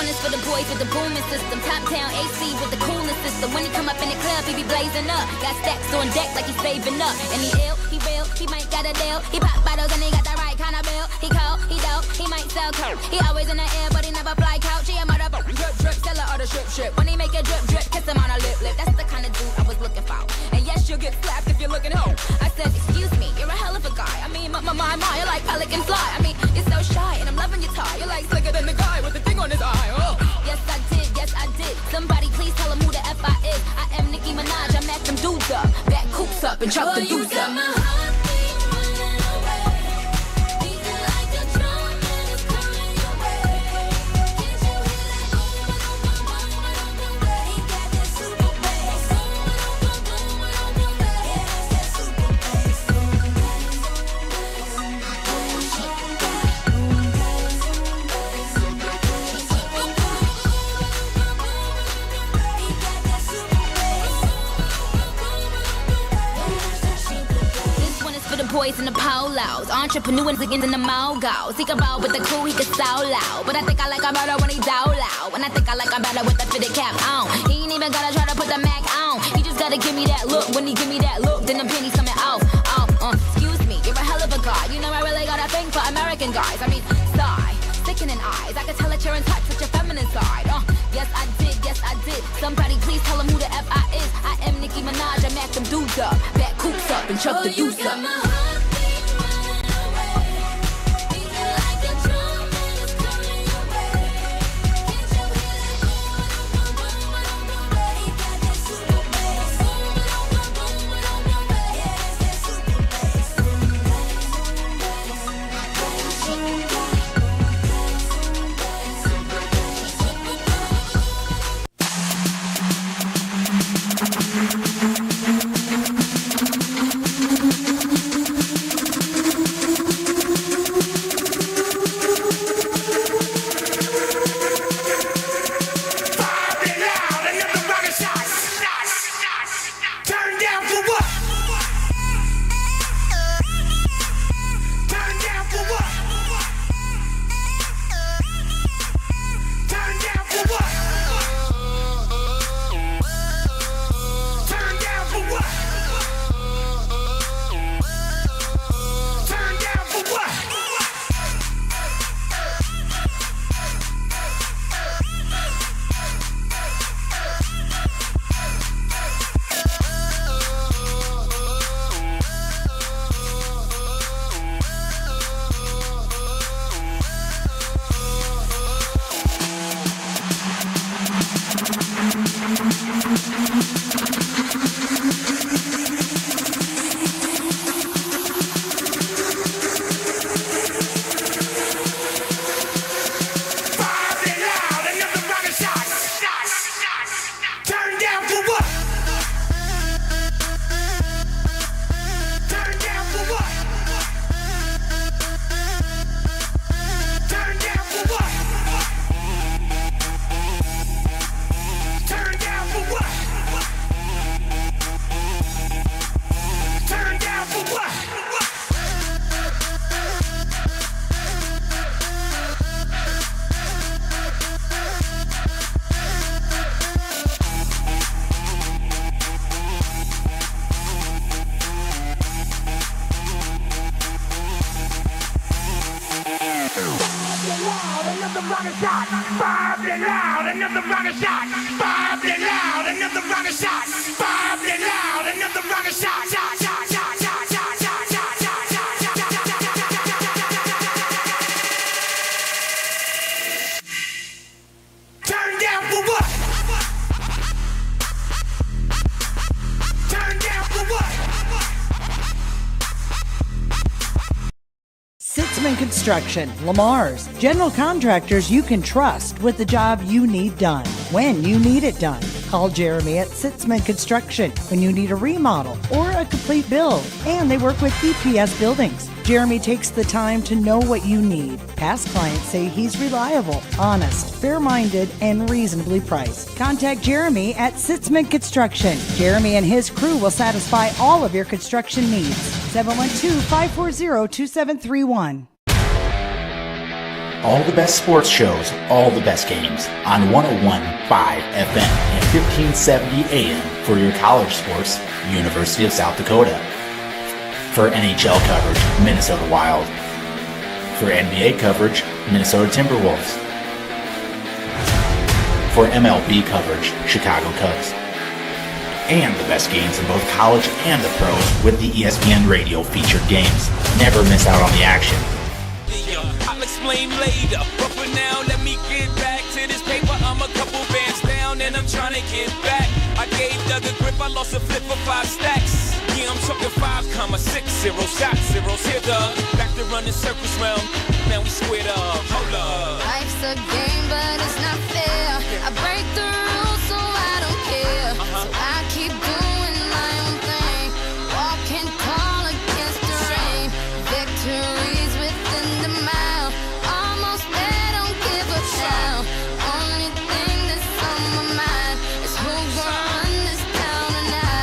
one is for the boys with the booming system. Top town AC with the coolest system. When he come up in the club, he be blazing up. Got stacks on deck like he's saving up. And he ill, he real, he might got a deal. He pop bottles and he got the right kind of bill. He cold, he dope, he might sell coke. He always in the air, but he never fly couch. He a mother drip drip, seller or the strip. When he make a drip drip, kiss him on a lip lip. That's the kind of dude I was looking for. And yes, you'll get slapped if you're looking home. I said, excuse me, you're a hell of a guy. I mean, my, you're like pelican fly. I mean, you're so shy, and I'm loving your tie. You're like slicker than the guy with the thing on his eye. Oh. Yes, I did. Somebody please tell him who the F I is. I am Nicki Minaj. I mack them dudes up, back coops up, and chop the dudes up. Boys in the polos, entrepreneurs again in the mogos. He can roll with the crew, he can so loud. But I think I like him better when he's so loud. And I think I like him better with the fitted cap on. He ain't even gotta try to put the Mac on. He just gotta give me that look. When he give me that look, then the pennies coming off. Excuse me, you're a hell of a guy. You know I really got a thing for American guys. I mean, sigh, sickening eyes. I can tell that you're in touch with your feminine side. Yes I did. Somebody please tell him who the F I is. I am Nicki Minaj. I mack them dudes up, back coops up, and chuck the deuce up. Construction, Lamar's, general contractors you can trust with the job you need done, when you need it done. Call Jeremy at Sitzman Construction when you need a remodel or a complete build. And they work with EPS buildings. Jeremy takes the time to know what you need. Past clients say he's reliable, honest, fair-minded, and reasonably priced. Contact Jeremy at Sitzman Construction. Jeremy and his crew will satisfy all of your construction needs. 712-540-2731. All the best sports shows, all the best games on 101.5 FM and 1570 AM for your college sports, University of South Dakota. For NHL coverage, Minnesota Wild. For NBA coverage, Minnesota Timberwolves. For MLB coverage, Chicago Cubs. And the best games in both college and the pros with the ESPN Radio featured games. Never miss out on the action. I'll explain later, but for now let me get back to this paper. I'm a couple bands down and I'm trying to get back. I gave Doug a grip, I lost a flip for 5 stacks. Yeah, I'm talking 5,6 shot zeros here, Doug. Back to running circles round, now we squared up. Hold up. Life's a game, but it's not fair. I break the rules, so I don't care. So I keep doing my own thing. Walking tall against the rain. Victories within the mile. Almost there, don't give a damn. Only thing that's on my mind is who's gonna run this town tonight.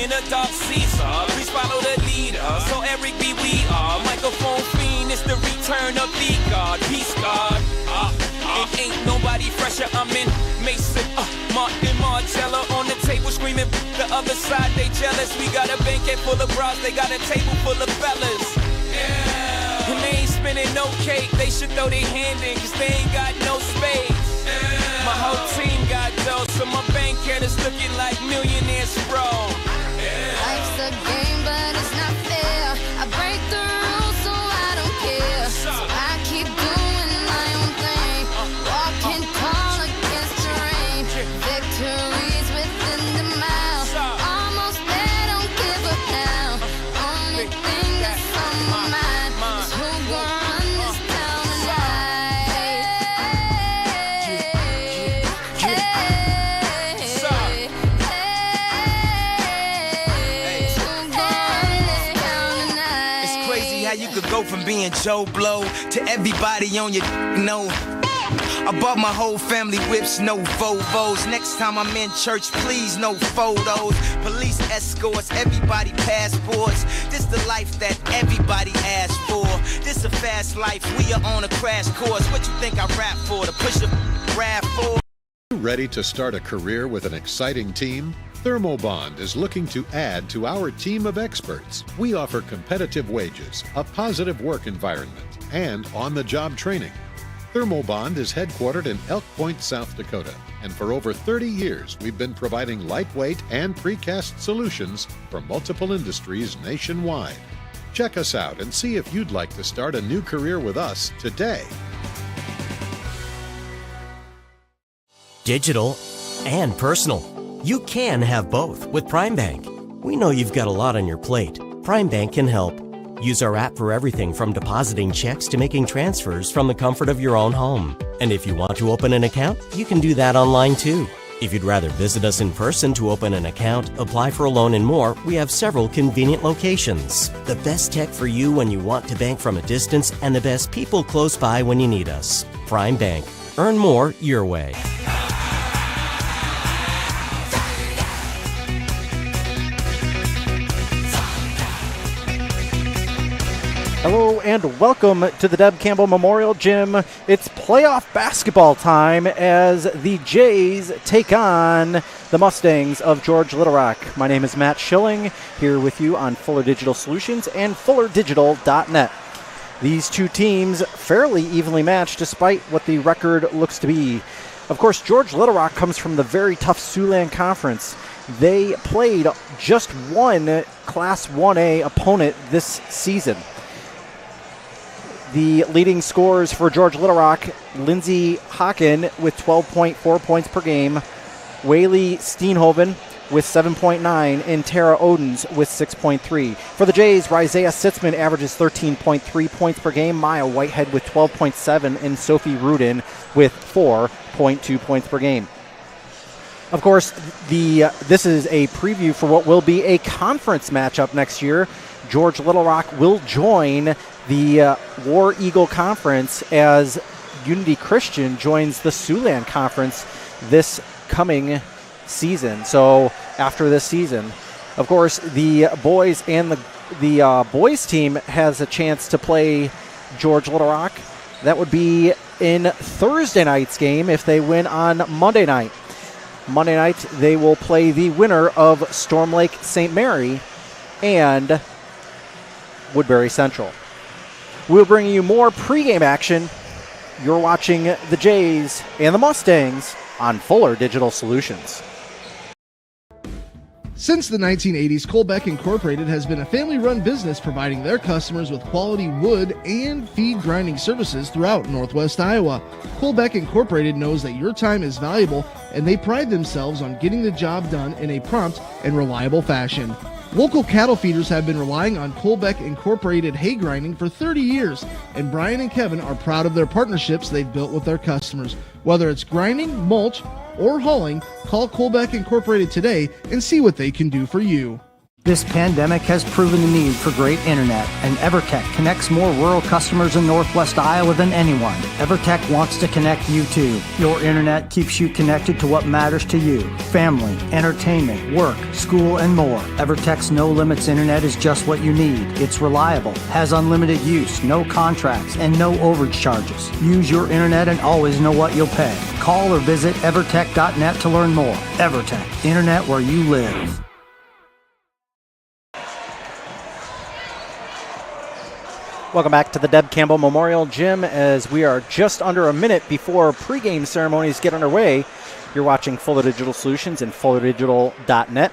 In a dark Caesar, please follow the leader. So Eric B. We are microphone fiend. It's the return of the God, peace God. It ain't nobody fresher. I'm in Mason, Martin Margiela on the table screaming. The other side they jealous. We got a banquet full of bras. They got a table full of fellas. Yeah. And they ain't spinning no cake. They should throw their hand in, 'cause they ain't got no space. My whole team got dough, so my bank account is looking like millionaires, bro. Life's a game, but it's not fair. I break the rules, so I don't care. So I keep doing my own thing. Walking tall against the rain. Victories within the mile. Almost there, don't give a damn. Only thing that's on my mind is who's gonna run this town tonight. You could go from being Joe Blow to everybody on your know. I bought my whole family whips, no Volvos. Next time I'm in church, please no photos. Police escorts, everybody passports. This the life that everybody asks for. This a fast life, we are on a crash course. What you think I rap for? To push a rap for? Ready to start a career with an exciting team? Thermobond is looking to add to our team of experts. We offer competitive wages, a positive work environment, and on-the-job training. Thermobond is headquartered in Elk Point, South Dakota, and for over 30 years we've been providing lightweight and precast solutions for multiple industries nationwide. Check us out and see if you'd like to start a new career with us today. Digital and personal. You can have both with Prime Bank. We know you've got a lot on your plate. Prime Bank can help. Use our app for everything from depositing checks to making transfers from the comfort of your own home. And if you want to open an account, you can do that online too. If you'd rather visit us in person to open an account, apply for a loan and more, we have several convenient locations. The best tech for you when you want to bank from a distance, and the best people close by when you need us. Prime Bank. Earn more your way. Hello and welcome to the Deb Campbell Memorial Gym. It's playoff basketball time as the Jays take on the Mustangs of George Little Rock. My name is Matt Schilling, here with you on Fuller Digital Solutions and FullerDigital.net. These two teams fairly evenly matched despite what the record looks to be. Of course, George Little Rock comes from the very tough Siouxland Conference. They played just one Class 1A opponent this season. The leading scorers for George Little Rock, Lindsey Hocken with 12.4 points per game, Whaley Steenhoven with 7.9, and Tara Odens with 6.3. For the Jays, Rizea Sitzman averages 13.3 points per game, Maya Whitehead with 12.7, and Sophie Rudin with 4.2 points per game. Of course, this is a preview for what will be a conference matchup next year. George Little Rock will join the War Eagle Conference as Unity Christian joins the Siouxland Conference this coming season. So after this season, of course, the boys and the boys team has a chance to play George Little Rock. That would be in Thursday night's game if they win on Monday night. Monday night, they will play the winner of Storm Lake St. Mary and Woodbury Central. We'll bring you more pregame action. You're watching the Jays and the Mustangs on Fuller Digital Solutions. Since the 1980s, Colbeck Incorporated has been a family-run business providing their customers with quality wood and feed grinding services throughout Northwest Iowa. Colbeck Incorporated knows that your time is valuable, and they pride themselves on getting the job done in a prompt and reliable fashion. Local cattle feeders have been relying on Colbeck Incorporated hay grinding for 30 years, and Brian and Kevin are proud of their partnerships they've built with their customers. Whether it's grinding, mulch, or hauling, call Colbeck Incorporated today and see what they can do for you. This pandemic has proven the need for great internet, and EverTech connects more rural customers in Northwest Iowa than anyone. EverTech wants to connect you too. Your internet keeps you connected to what matters to you: family, entertainment, work, school, and more. EverTech's no limits internet is just what you need. It's reliable, has unlimited use, no contracts, and no overage charges. Use your internet and always know what you'll pay. Call or visit evertech.net to learn more. EverTech, internet where you live. Welcome back to the Deb Campbell Memorial Gym as we are just under a minute before pregame ceremonies get underway. You're watching Fuller Digital Solutions and FullerDigital.net.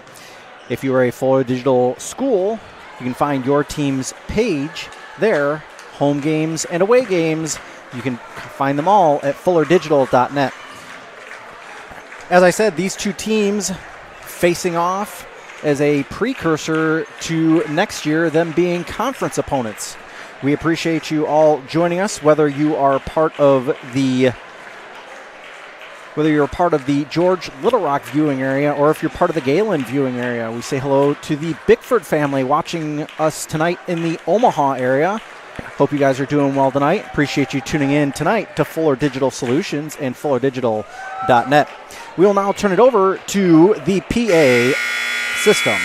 If you are a Fuller Digital school, you can find your team's page there, home games and away games. You can find them all at FullerDigital.net. As I said, these two teams facing off as a precursor to next year, them being conference opponents. We appreciate you all joining us, whether you're part of the George Little Rock viewing area or if you're part of the Gehlen viewing area. We say hello to the Bickford family watching us tonight in the Omaha area. Hope you guys are doing well tonight. Appreciate you tuning in tonight to Fuller Digital Solutions and FullerDigital.net. We will now turn it over to the PA system.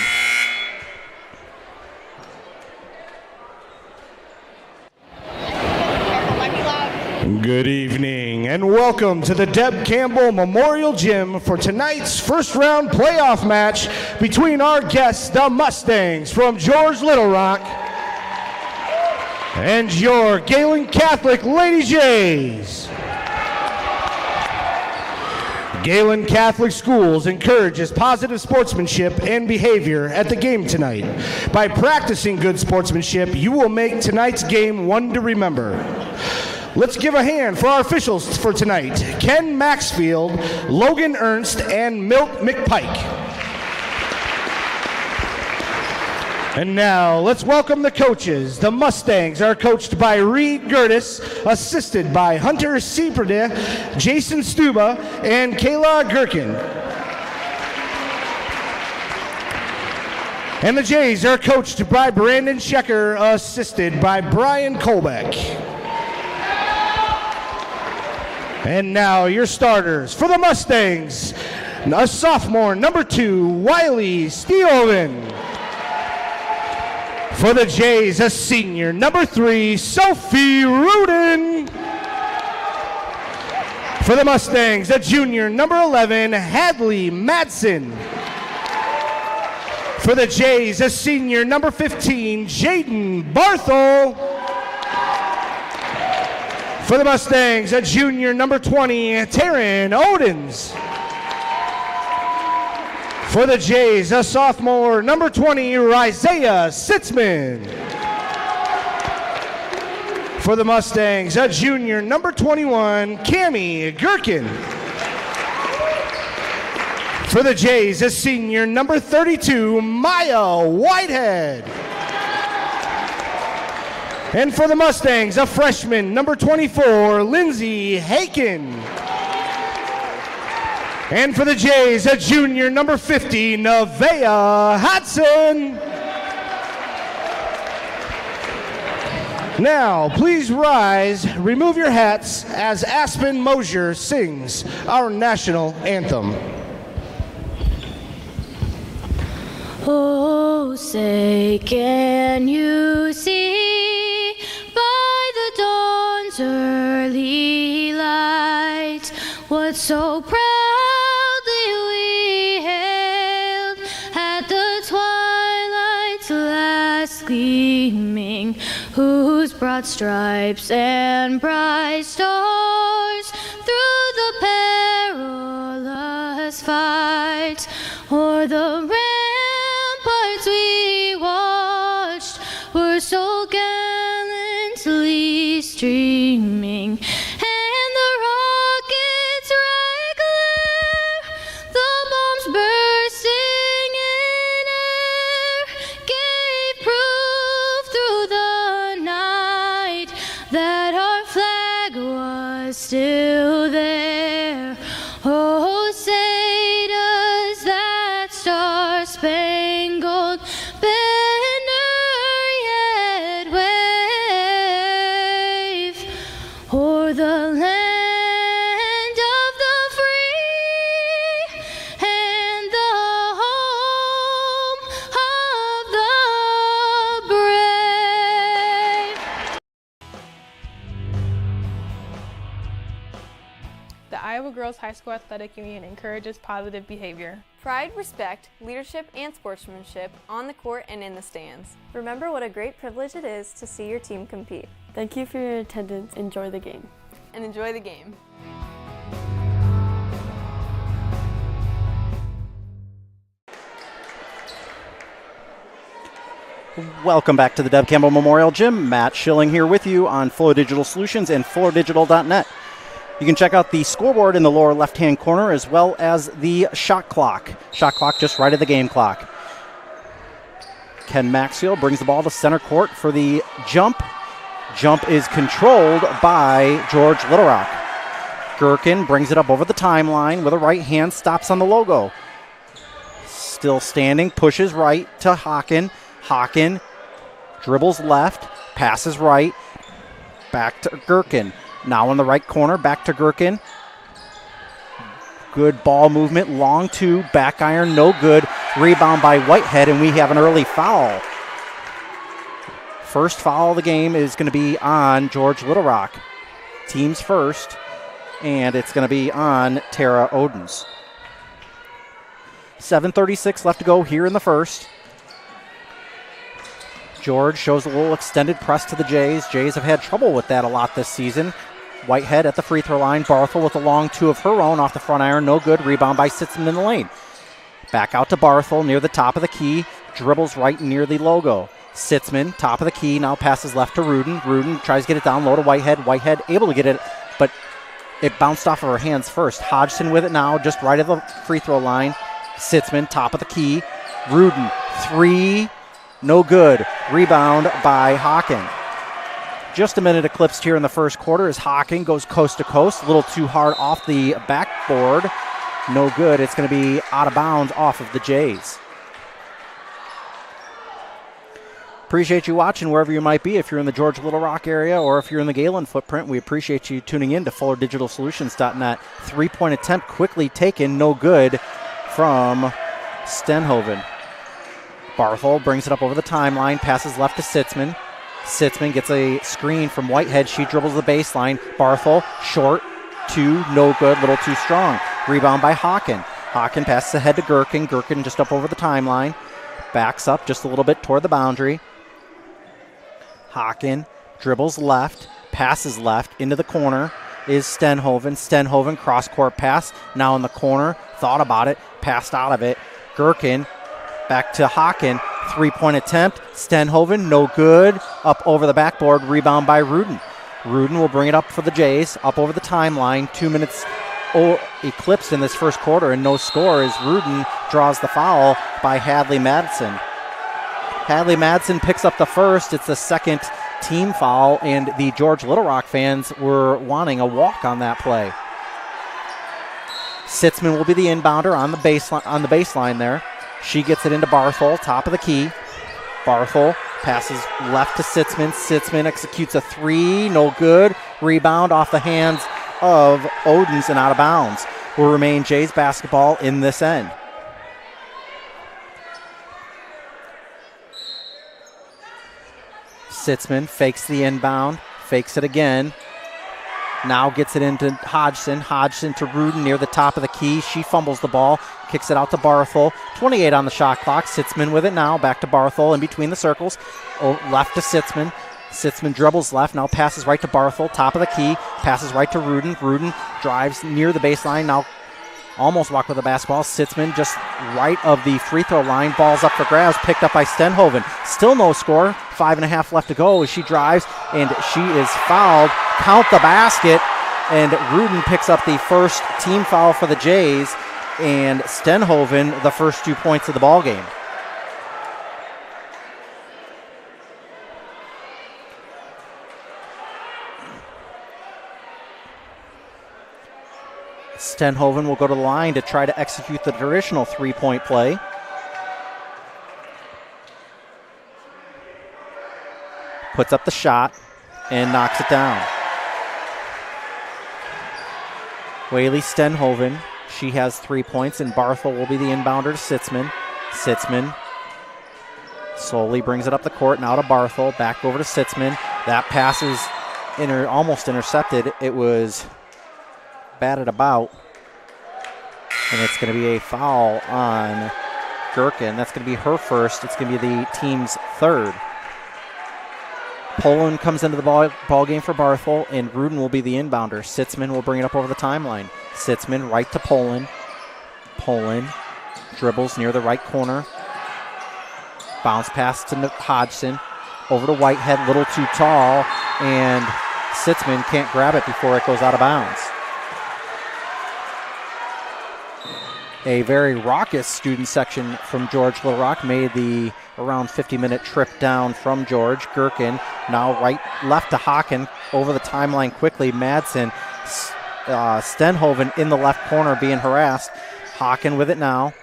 Good evening and welcome to the Deb Campbell Memorial Gym for tonight's first round playoff match between our guests, the Mustangs from George Little Rock, and your Gehlen Catholic Lady Jays. Gehlen Catholic Schools encourages positive sportsmanship and behavior at the game tonight. By practicing good sportsmanship, you will make tonight's game one to remember. Let's give a hand for our officials for tonight: Ken Maxfield, Logan Ernst, and Milt McPike. And now, let's welcome the coaches. The Mustangs are coached by Reed Gertis, assisted by Hunter Sieprede, Jason Stuba, and Kayla Gherkin. And the Jays are coached by Brandon Schecker, assisted by Brian Colbeck. And now your starters for the Mustangs: a sophomore, number 2, Wiley Steelhoven. For the Jays, a senior, number 3, Sophie Rudin. For the Mustangs, a junior, number 11, Hadley Madsen. For the Jays, a senior, number 15, Jaden Barthel. For the Mustangs, a junior, number 20, Taryn Odens. For the Jays, a sophomore, number 20, Isaiah Sitzman. For the Mustangs, a junior, number 21, Cammie Gherkin. For the Jays, a senior, number 32, Maya Whitehead. And for the Mustangs, a freshman, number 24, Lindsay Haken. And for the Jays, a junior, number 50, Nevaeh Hudson. Now, please rise, remove your hats as Aspen Mosier sings our national anthem. Oh, say, can you see by the dawn's early light what so proudly we hailed at the twilight's last gleaming, whose broad stripes and bright stars through the perilous fight o'er the ramparts we watched were so gallantly streaming, and the rockets' regular, the bombs bursting in air, gave proof through the night that our flag was still there. Oh, say does that star-spangled banner yet wave o'er the land of the free and the home of the brave. The Iowa Girls High School Athletic Union encourages positive behavior. Pride, respect, leadership, and sportsmanship on the court and in the stands. Remember what a great privilege it is to see your team compete. Thank you for your attendance. Enjoy the game. And enjoy the game. Welcome back to the Deb Campbell Memorial Gym. Matt Schilling here with you on Flow Digital Solutions and flowdigital.net. You can check out the scoreboard in the lower left-hand corner as well as the shot clock. Shot clock just right of the game clock. Ken Maxfield brings the ball to center court for the jump. Jump is controlled by George Little Rock. Gherkin brings it up over the timeline with a right hand, stops on the logo. Still standing, pushes right to Hawken. Hawken dribbles left, passes right, back to Gherkin. Now in the right corner, back to Gherkin. Good ball movement, long two, back iron, no good. Rebound by Whitehead, and we have an early foul. First foul of the game is going to be on George Little Rock. Team's first, and it's going to be on Tara Odens. 7:36 left to go here in the first. George shows a little extended press to the Jays. Jays have had trouble with that a lot this season. Whitehead at the free throw line. Barthel with a long two of her own off the front iron. No good. Rebound by Sitzman in the lane. Back out to Barthel near the top of the key. Dribbles right near the logo. Sitzman, top of the key, now passes left to Rudin. Rudin tries to get it down low to Whitehead. Whitehead able to get it, but it bounced off of her hands first. Hodgson with it now, just right of the free throw line. Sitzman, top of the key. Rudin, three, no good. Rebound by Hawken. Just a minute eclipsed here in the first quarter as Hawken goes coast to coast. A little too hard off the backboard. No good. It's going to be out of bounds off of the Jays. Appreciate you watching wherever you might be. If you're in the George Little Rock area or if you're in the Gehlen footprint, we appreciate you tuning in to FullerDigitalSolutions.net. Three-point attempt quickly taken. No good from Stenhoven. Barthel brings it up over the timeline. Passes left to Sitzman. Sitzman gets a screen from Whitehead. She dribbles the baseline. Barthel, short, two, no good, little too strong. Rebound by Hawken. Hawken passes ahead to Gherkin. Gherkin just up over the timeline. Backs up just a little bit toward the boundary. Hawken dribbles left, passes left, into the corner is Stenhoven. Stenhoven, cross-court pass, now in the corner, thought about it, passed out of it. Gherkin back to Hawken. Three-point attempt. Stenhoven, no good. Up over the backboard. Rebound by Rudin. Rudin will bring it up for the Jays. Up over the timeline. 2 minutes eclipsed in this first quarter and no score as Rudin draws the foul by Hadley Madsen. Hadley Madsen picks up the first. It's the second team foul, and the George Little Rock fans were wanting a walk on that play. Sitzman will be the inbounder on the baseline there. She gets it into Barthel, top of the key. Barthel Passes left to Sitzman. Sitzman executes a three. No good. Rebound off the hands of Odens and out of bounds. Will remain Jays basketball in this end. Sitzman fakes the inbound. Fakes it again. Now gets it into Hodgson. Hodgson to Rudin near the top of the key. She fumbles the ball. Kicks it out to Barthel. 28 on the shot clock. Sitzman with it now. Back to Barthel in between the circles. Left to Sitzman. Sitzman dribbles left. Now passes right to Barthel. Top of the key. Passes right to Rudin. Rudin drives near the baseline. Now almost walked with the basketball. Sitzman just right of the free throw line. Ball's up for grabs. Picked up by Stenhoven. Still no score. 5.5 left to go as she drives, and she is fouled. Count the basket, and Rudin picks up the first team foul for the Jays, and Stenhoven the first 2 points of the ball game. Stenhoven will go to the line to try to execute the traditional three-point play. Puts up the shot and knocks it down. Whaley Stenhoven, she has 3 points, and Barthel will be the inbounder to Sitzman. Sitzman slowly brings it up the court, now to Barthel, back over to Sitzman. That pass is almost intercepted. It was batted about, and it's going to be a foul on Gherkin. That's going to be her first. It's going to be the team's third. Poland comes into the ball game for Barthel, and Rudin will be the inbounder. Sitzman will bring it up over the timeline. Sitzman right to Poland. Poland dribbles near the right corner. Bounce pass to Hodgson. Over to Whitehead, little too tall, and Sitzman can't grab it before it goes out of bounds. A very raucous student section from George Little Rock made the around 50-minute trip down from George. Gherkin now left to Haken, over the timeline quickly. Madsen, Stenhoven in the left corner being harassed. Haken with it now.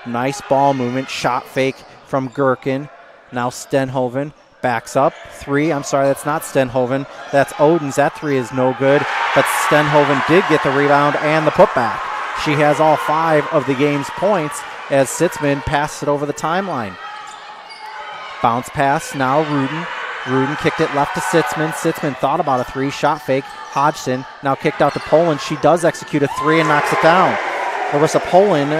Nice ball movement, shot fake from Gherkin. Now Stenhoven backs up. Three, I'm sorry, that's not Stenhoven. That's Odens. That three is no good, but Stenhoven did get the rebound and the putback. She has all 5 of the game's points as Sitzman passes it over the timeline. Bounce pass, now Rudin. Rudin kicked it left to Sitzman. Sitzman thought about a three, shot fake. Hodgson now kicked out to Poland. She does execute a three and knocks it down. Larissa Poland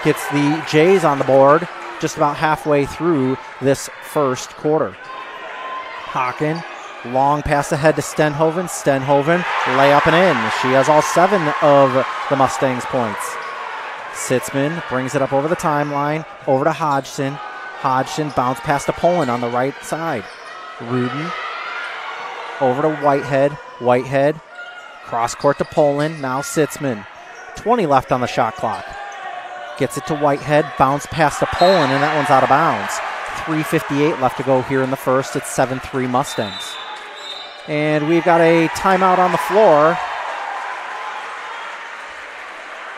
gets the Jays on the board just about halfway through this first quarter. Haken, long pass ahead to Stenhoven. Stenhoven, layup and in. She has all 7 of the Mustangs' points. Sitzman brings it up over the timeline, over to Hodgson. Hodgson bounce pass to Poland on the right side. Rudin over to Whitehead. Whitehead cross court to Poland. Now Sitzman. 20 left on the shot clock. Gets it to Whitehead. Bounce pass to Poland, and that one's out of bounds. 3:58 left to go here in the first. It's 7-3 Mustangs. And we've got a timeout on the floor.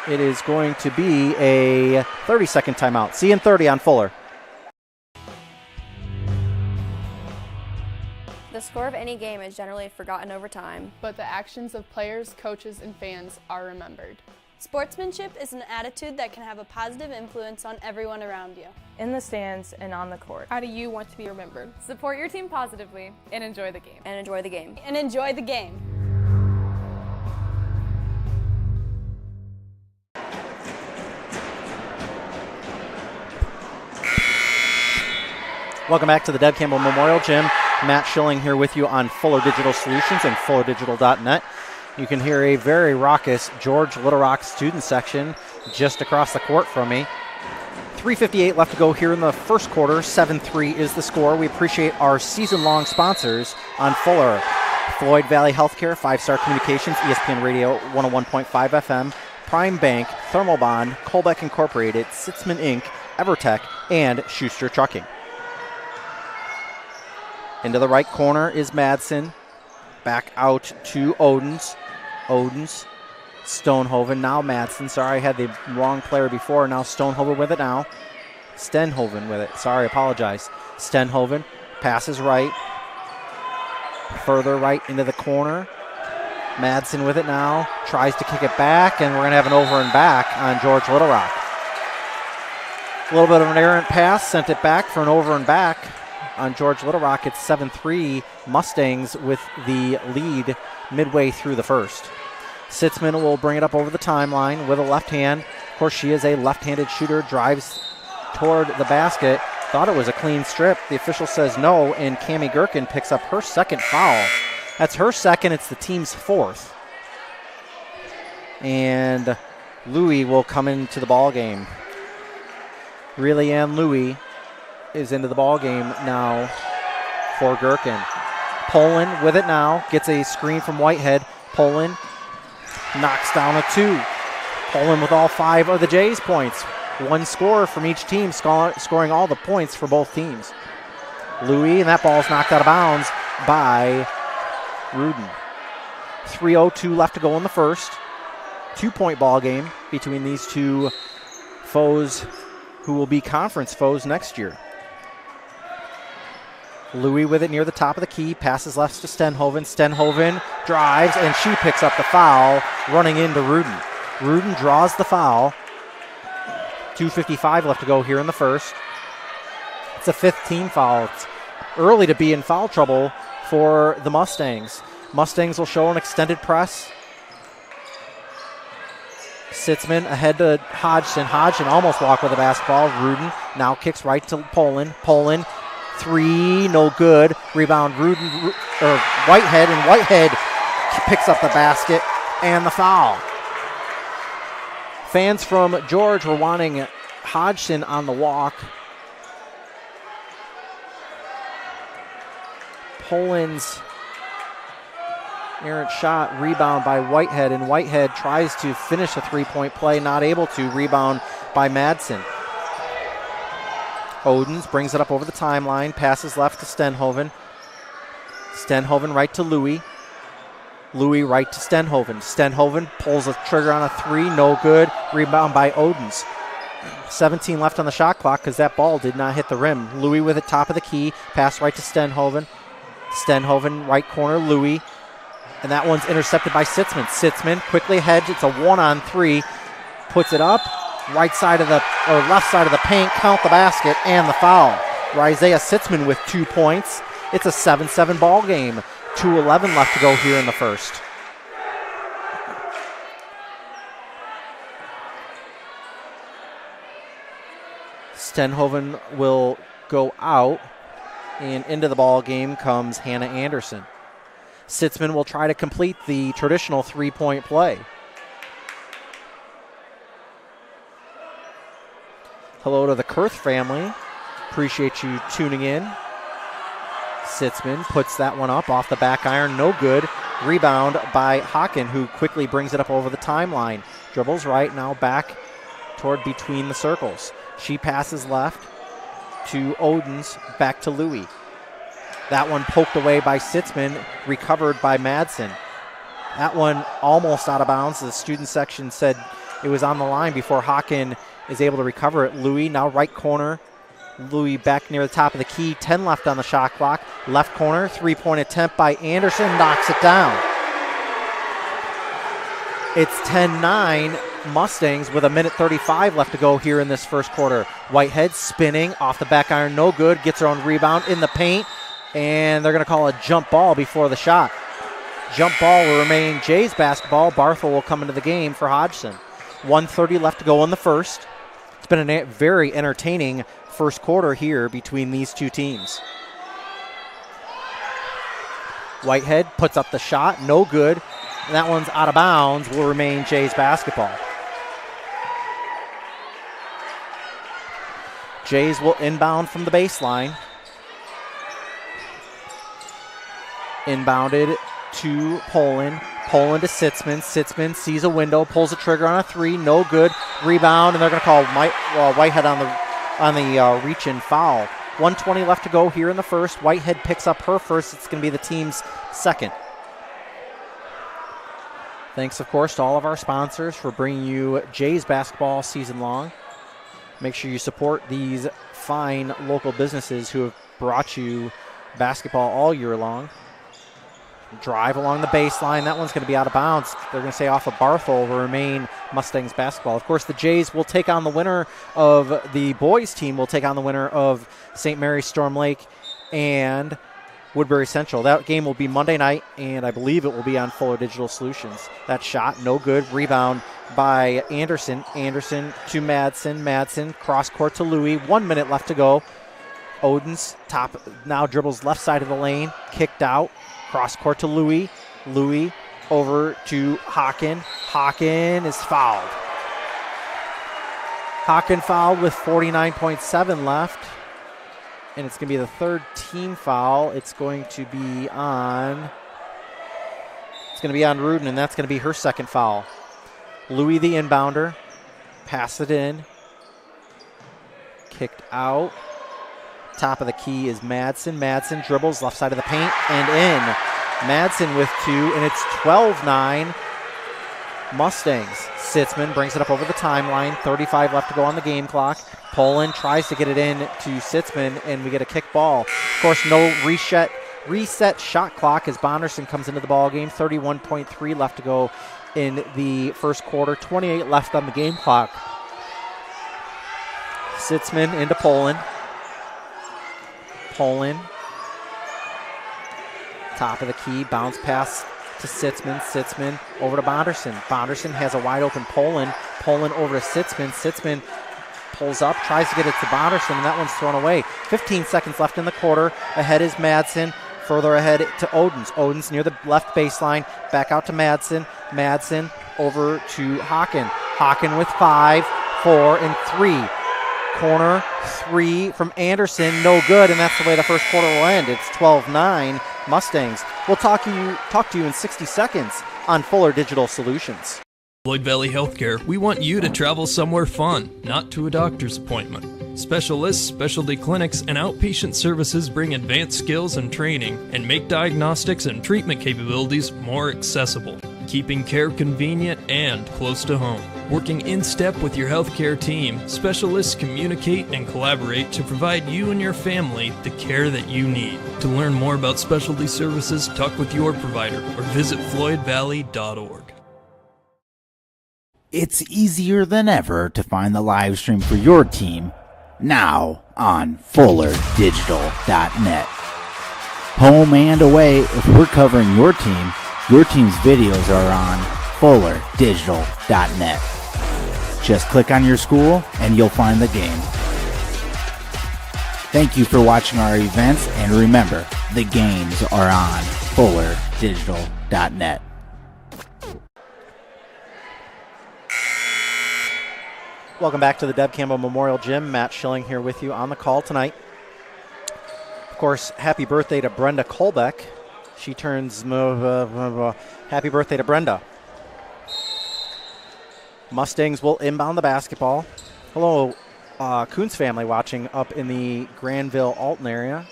It is going to be a 30-second timeout. See you in 30 on Fuller. The score of any game is generally forgotten over time, but the actions of players, coaches, and fans are remembered. Sportsmanship is an attitude that can have a positive influence on everyone around you. In the stands and on the court. How do you want to be remembered? Support your team positively and enjoy the game. And enjoy the game. And enjoy the game. Welcome back to the Deb Campbell Memorial Gym. Matt Schilling here with you on Fuller Digital Solutions and FullerDigital.net. You can hear a very raucous George Little Rock student section just across the court from me. 3:58 left to go here in the first quarter. 7-3 is the score. We appreciate our season-long sponsors on Fuller. Floyd Valley Healthcare, 5-Star Communications, ESPN Radio 101.5 FM, Prime Bank, Thermal Bond, Colbeck Incorporated, Sitzman Inc., Evertech, and Schuster Trucking. Into the right corner is Madsen. Back out to Odens. Odens. Stonehoven. Now Madsen. Sorry, I had the wrong player before. Now Stonehoven with it now. Stenhoven with it. Sorry, apologize. Stenhoven Passes right. Further right into the corner. Madsen with it now. Tries to kick it back, and we're going to have an over and back on George Little Rock. A little bit of an errant pass. Sent it back for an over and back on George Little Rock. It's 7-3 Mustangs with the lead midway through the first. Sitzman will bring it up over the timeline with a left hand. Of course, she is a left-handed shooter. Drives toward the basket. Thought it was a clean strip. The official says no, and Cammie Gherkin picks up her second foul. That's her second. It's the team's fourth. And Louie will come into the ball game. Riley-Ann Louie is into the ball game now for Gherkin. Poland with it now. Gets a screen from Whitehead. Poland knocks down a two. Poland with all 5 of the Jays' points. One scorer from each team scoring all the points for both teams. Louie, and that ball's knocked out of bounds by Rudin. 3:02 left to go in the first. 2-point ball game between these two foes who will be conference foes next year. Louie with it near the top of the key. Passes left to Stenhoven. Stenhoven drives, and she picks up the foul running into Rudin. Rudin draws the foul. 2:55 left to go here in the first. It's a 5th team foul. It's early to be in foul trouble for the Mustangs. Mustangs will show an extended press. Sitzman ahead to Hodgson. Hodgson almost walked with the basketball. Rudin now kicks right to Poland. Poland, 3, no good. Rebound Whitehead, and Whitehead picks up the basket and the foul. Fans from George were wanting Hodgson on the walk. Poland's errant shot, rebound by Whitehead, and Whitehead tries to finish a 3-point play, not able to. Rebound by Madsen. Odens brings it up over the timeline, passes left to Stenhoven. Stenhoven right to Louie. Louie right to Stenhoven. Stenhoven pulls the trigger on a 3, no good. Rebound by Odens. 17 left on the shot clock because that ball did not hit the rim. Louie with it top of the key, pass right to Stenhoven. Stenhoven right corner, Louie. And that one's intercepted by Sitzman. Sitzman quickly ahead. It's a 1-on-3. Puts it up. Left side of the paint. Count the basket and the foul. Isaiah Sitzman with 2 points. It's a 7-7 ball game. 2:11 left to go here in the first. Stenhoven will go out, and into the ball game comes Hannah Anderson. Sitzman will try to complete the traditional 3-point play. Hello to the Kurth family. Appreciate you tuning in. Sitzman puts that one up off the back iron. No good. Rebound by Hawken, who quickly brings it up over the timeline. Dribbles right, now back toward between the circles. She passes left to Odens, back to Louie. That one poked away by Sitzman, recovered by Madsen. That one almost out of bounds. The student section said it was on the line before Hawken is able to recover it. Louie now right corner. Louie back near the top of the key. 10 left on the shot clock. Left corner, 3-point attempt by Anderson, knocks it down. It's 10-9 Mustangs with 1:35 left to go here in this first quarter. Whitehead spinning off the back iron, no good. Gets her own rebound in the paint, and they're going to call a jump ball before the shot. Jump ball will remain Jays basketball. Barthel will come into the game for Hodgson. 1:30 left to go in the first. It's been a very entertaining first quarter here between these two teams. Whitehead puts up the shot, no good. And that one's out of bounds, will remain Jays basketball. Jays will inbound from the baseline. Inbounded to Poland. Poland to Sitzman. Sitzman sees a window, pulls the trigger on a 3, no good. Rebound, and they're going to call Whitehead on the reach-in foul. 1:20 left to go here in the first. Whitehead picks up her first. It's going to be the team's second. Thanks, of course, to all of our sponsors for bringing you Jays basketball season long. Make sure you support these fine local businesses who have brought you basketball all year long. Drive along the baseline. That one's going to be out of bounds. They're going to say off of Barthel will remain Mustangs basketball. Of course, the Jays will take on the winner of the boys team, will take on the winner of St. Mary's Storm Lake and Woodbury Central. That game will be Monday night, and I believe it will be on Fuller Digital Solutions. That shot, no good. Rebound by Anderson. Anderson to Madsen. Madsen, cross court to Louis. 1 minute left to go. Oden's top now dribbles left side of the lane. Kicked out. Cross court to Louis. Louis over to Hawken. Hawken is fouled. Hawken fouled with 49.7 left. And it's going to be the third team foul. It's going to be on Rudin, and that's going to be her second foul. Louis the inbounder. Pass it in. Kicked out. Top of the key is Madsen. Madsen dribbles left side of the paint and in. Madsen with 2, and it's 12-9 Mustangs. Sitzman brings it up over the timeline. 35 left to go on the game clock. Poland tries to get it in to Sitzman, and we get a kick ball. Of course, no reset shot clock as Bonderson comes into the ball game. 31.3 left to go in the first quarter. 28 left on the game clock. Sitzman into Poland. Poland. Top of the key. Bounce pass to Sitzman. Sitzman over to Bonderson. Bonderson has a wide open Poland. Poland over to Sitzman. Sitzman pulls up, tries to get it to Bonderson, and that one's thrown away. 15 seconds left in the quarter. Ahead is Madsen. Further ahead to Oden's. Oden's near the left baseline. Back out to Madsen. Madsen over to Hawken. Hawken with 5, 4, and 3. Corner 3 from Anderson, no good, and that's the way the first quarter will end. It's 12-9 Mustangs. We'll talk to you in 60 seconds on Fuller Digital Solutions. Floyd Valley Healthcare, we want you to travel somewhere fun, not to a doctor's appointment. Specialists, specialty clinics, and outpatient services bring advanced skills and training and make diagnostics and treatment capabilities more accessible, keeping care convenient and close to home. Working in step with your healthcare team, specialists communicate and collaborate to provide you and your family the care that you need. To learn more about specialty services, talk with your provider or visit floydvalley.org. It's easier than ever to find the live stream for your team now on FullerDigital.net. Home and away, if we're covering your team's videos are on FullerDigital.net. Just click on your school and you'll find the game. Thank you for watching our events, and remember, the games are on FullerDigital.net. Welcome back to the Deb Campbell Memorial Gym. Matt Schilling here with you on the call tonight. Of course, happy birthday to Brenda Kolbeck. She turns... happy birthday to Brenda. Mustangs will inbound the basketball. Hello, Coons family watching up in the Granville Alton area.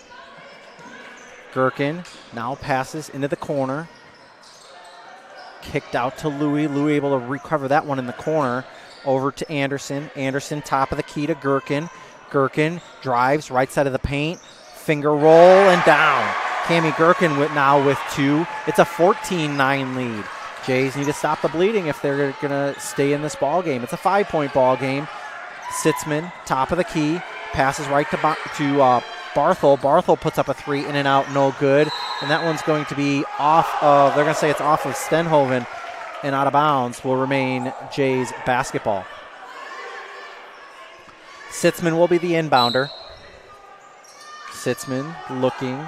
Gherkin now passes into the corner. Kicked out to Louis. Louis able to recover that one in the corner. Over to Anderson. Anderson, top of the key to Gherkin. Gherkin drives right side of the paint. Finger roll and down. Cami Gherkin now with 2. It's a 14-9 lead. Jays need to stop the bleeding if they're going to stay in this ball game. It's a 5-point ball game. Sitzman, top of the key. Passes right to Barthel. Barthel puts up a 3 in and out, no good. And that one's going to be off of, they're going to say it's off of Stenhoven. And out of bounds will remain Jays basketball. Sitzman will be the inbounder. Sitzman looking.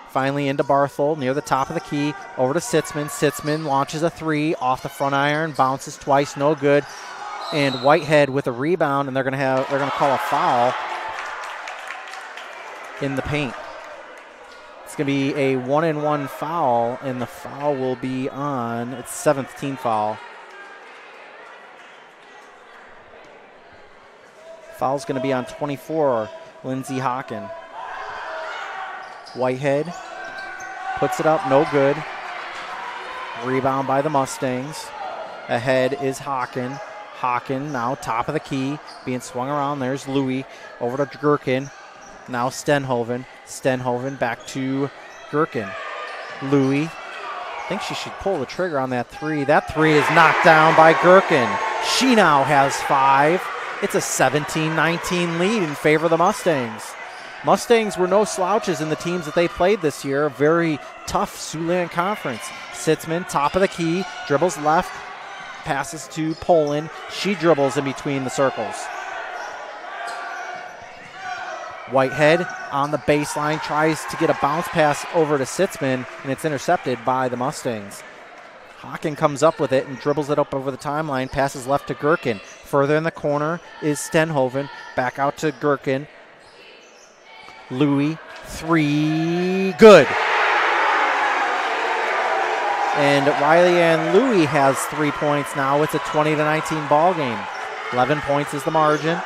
Finally into Barthel near the top of the key. Over to Sitzman. Sitzman launches a 3 off the front iron. Bounces twice, no good. And Whitehead with a rebound, and they're going to call a foul in the paint. It's going to be a 1-and-1 foul, and the foul will be on, it's 7th team foul. Foul's going to be on 24, Lindsey Hawken. Whitehead puts it up, no good. Rebound by the Mustangs. Ahead is Hawken. Hawken now top of the key, being swung around. There's Louis over to Gherkin. Now Stenhoven. Stenhoven back to Gherkin. Louis. I think she should pull the trigger on that three. That three is knocked down by Gherkin. She now has 5. It's a 17-19 lead in favor of the Mustangs. Mustangs were no slouches in the teams that they played this year. A very tough Siouxland Conference. Sitzman, top of the key, dribbles left, passes to Poland. She dribbles in between the circles. Whitehead on the baseline tries to get a bounce pass over to Sitzman, and it's intercepted by the Mustangs. Hawken comes up with it and dribbles it up over the timeline, passes left to Gherkin. Further in the corner is Stenhoven, back out to Gherkin. Louis, 3, good. And Riley Ann Louis has 3 points now. It's a 20-19 ball game. 11 points is the margin.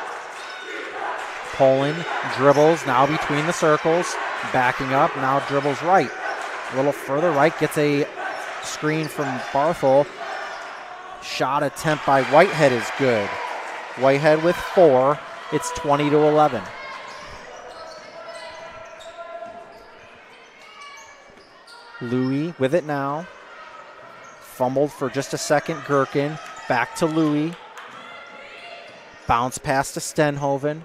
Poland dribbles now between the circles, backing up, now dribbles right. A little further right, gets a screen from Barthel. Shot attempt by Whitehead is good. Whitehead with 4. It's 20-11. Louis with it now. Fumbled for just a second, Gherkin. Back to Louis. Bounce pass to Stenhoven.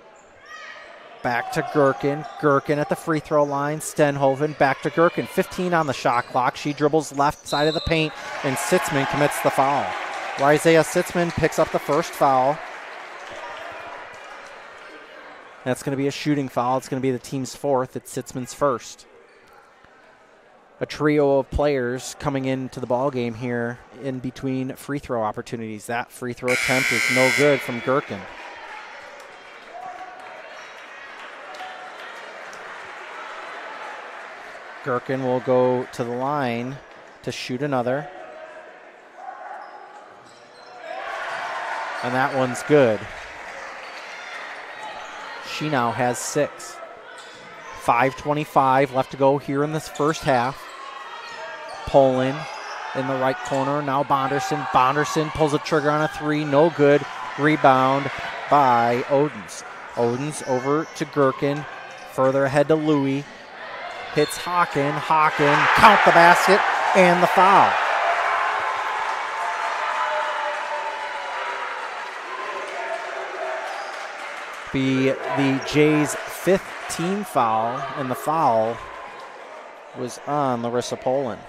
Back to Gherkin. Gherkin at the free throw line. Stenhoven back to Gherkin. 15 on the shot clock. She dribbles left side of the paint, and Sitzman commits the foul. Isaiah Sitzman picks up the first foul. That's going to be a shooting foul. It's going to be the team's 4th. It's Sitzman's first. A trio of players coming into the ball game here in between free throw opportunities. That free throw attempt is no good from Gherkin. Gherkin will go to the line to shoot another. And that one's good. She now has 6. 5:25 left to go here in this first half. Poland in the right corner. Now Bonderson. Bonderson pulls the trigger on a 3. No good. Rebound by Odens. Odens over to Gherkin. Further ahead to Louis. Hits Hawken. Hawken. Count the basket and the foul. Be the Jays' 5th team foul, and the foul was on Larissa Poland.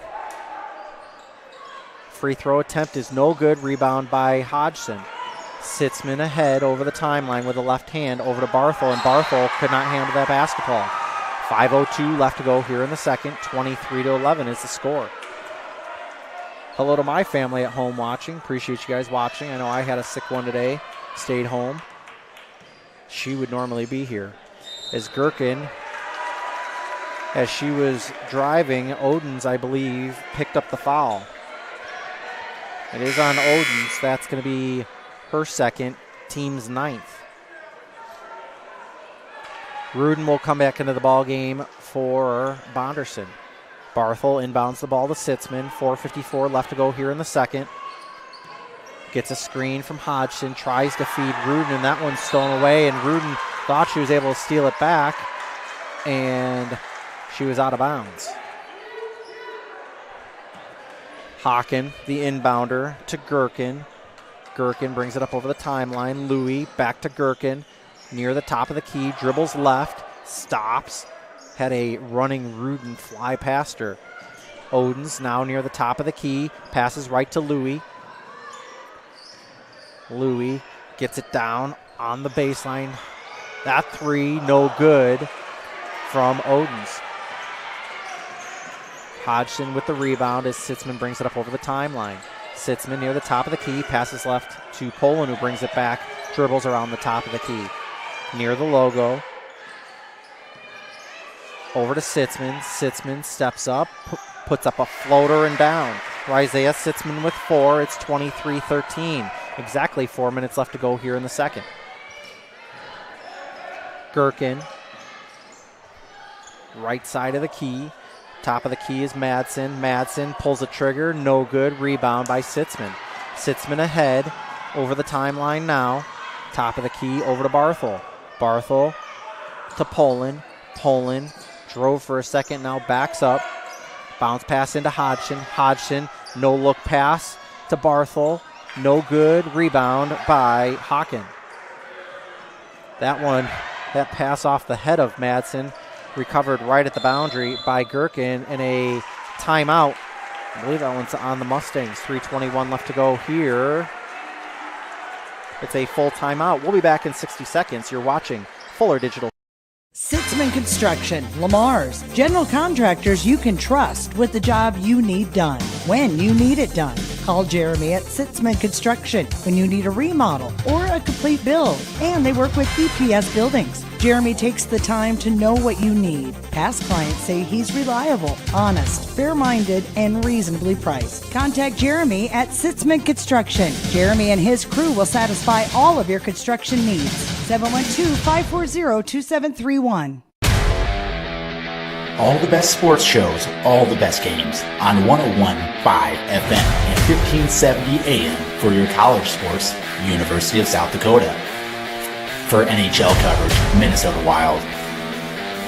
Free throw attempt is no good. Rebound by Hodgson. Sitzman ahead over the timeline with the left hand over to Barthel, and Barthel could not handle that basketball. 5:02 left to go here in the second. 23-11 is the score. Hello to my family at home watching. Appreciate you guys watching. I know I had a sick one today. Stayed home. She would normally be here. As Gherkin, as she was driving, Odens, I believe, picked up the foul. It is on Odens. That's going to be her second, team's 9th. Rudin will come back into the ball game for Bonderson. Barthel inbounds the ball to Sitzman. 4:54 left to go here in the second. Gets a screen from Hodgson, tries to feed Rudin, and that one's stolen away, and Rudin thought she was able to steal it back, and she was out of bounds. Hawken, the inbounder, to Gherkin. Gherkin brings it up over the timeline. Louis back to Gherkin, near the top of the key, dribbles left, stops, had a running Rudin fly past her. Odens now near the top of the key, passes right to Louis. Louis gets it down on the baseline. That 3, no good from Odens. Hodgson with the rebound as Sitzman brings it up over the timeline. Sitzman near the top of the key, passes left to Poland, who brings it back, dribbles around the top of the key. Near the logo. Over to Sitzman. Sitzman steps up, puts up a floater and down. Isaiah Sitzman with 4. It's 23-13. Exactly 4 minutes left to go here in the second. Gherkin. Right side of the key. Top of the key is Madsen. Madsen pulls the trigger. No good. Rebound by Sitzman. Sitzman ahead. Over the timeline now. Top of the key over to Barthel. Barthel to Poland. Poland drove for a second, now backs up. Bounce pass into Hodgson. Hodgson, no look pass to Barthel. No good. Rebound by Hawken. That pass off the head of Madsen, recovered right at the boundary by Gherkin, and a timeout. I believe that one's on the Mustangs. 3:21 left to go here. It's a full timeout. We'll be back in 60 seconds. You're watching Fuller Digital. Sitzman Construction, Lamar's, general contractors you can trust with the job you need done, when you need it done. Call Jeremy at Sitzman Construction when you need a remodel or a complete build. And they work with EPS buildings. Jeremy takes the time to know what you need. Past clients say he's reliable, honest, fair-minded, and reasonably priced. Contact Jeremy at Sitzman Construction. Jeremy and his crew will satisfy all of your construction needs. 712-540-2731. All the best sports shows, all the best games on 101.5 FM and 1570 AM for your college sports, University of South Dakota. For NHL coverage, Minnesota Wild.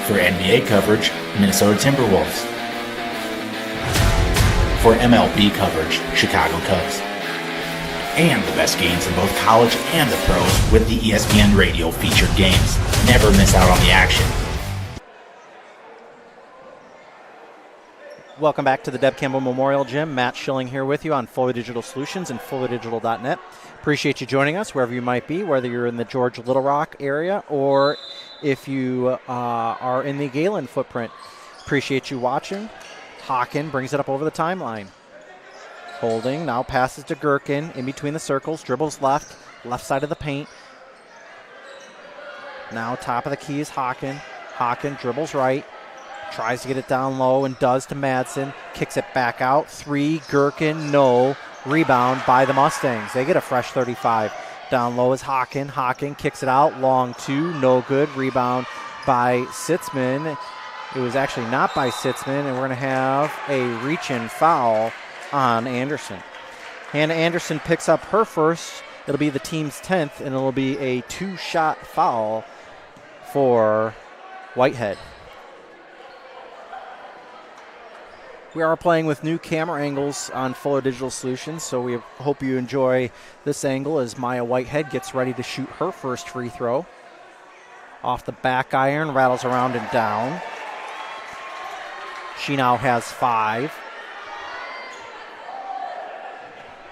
For NBA coverage, Minnesota Timberwolves. For MLB coverage, Chicago Cubs. And the best games in both college and the pros with the ESPN Radio featured games. Never miss out on the action. Welcome back to the Deb Campbell Memorial Gym. Matt Schilling here with you on Fuller Digital Solutions and FullerDigital.net. Appreciate you joining us wherever you might be, whether you're in the George Little Rock area or if you are in the Gehlen footprint. Appreciate you watching. Hawken brings it up over the timeline. Holding, now passes to Gherkin in between the circles, dribbles left side of the paint. Now top of the key is Hawken. Hawken dribbles right. Tries to get it down low and does to Madsen. Kicks it back out. 3, Gherkin, no. Rebound by the Mustangs. They get a fresh 35. Down low is Hawken. Hawken kicks it out. Long 2, no good. Rebound by Sitzman. It was actually not by Sitzman, and we're going to have a reach-in foul on Anderson. Hannah Anderson picks up her first. It'll be the team's 10th, and it'll be a 2-shot foul for Whitehead. We are playing with new camera angles on Fuller Digital Solutions, so we hope you enjoy this angle as Maya Whitehead gets ready to shoot her first free throw. Off the back iron, rattles around and down. She now has 5.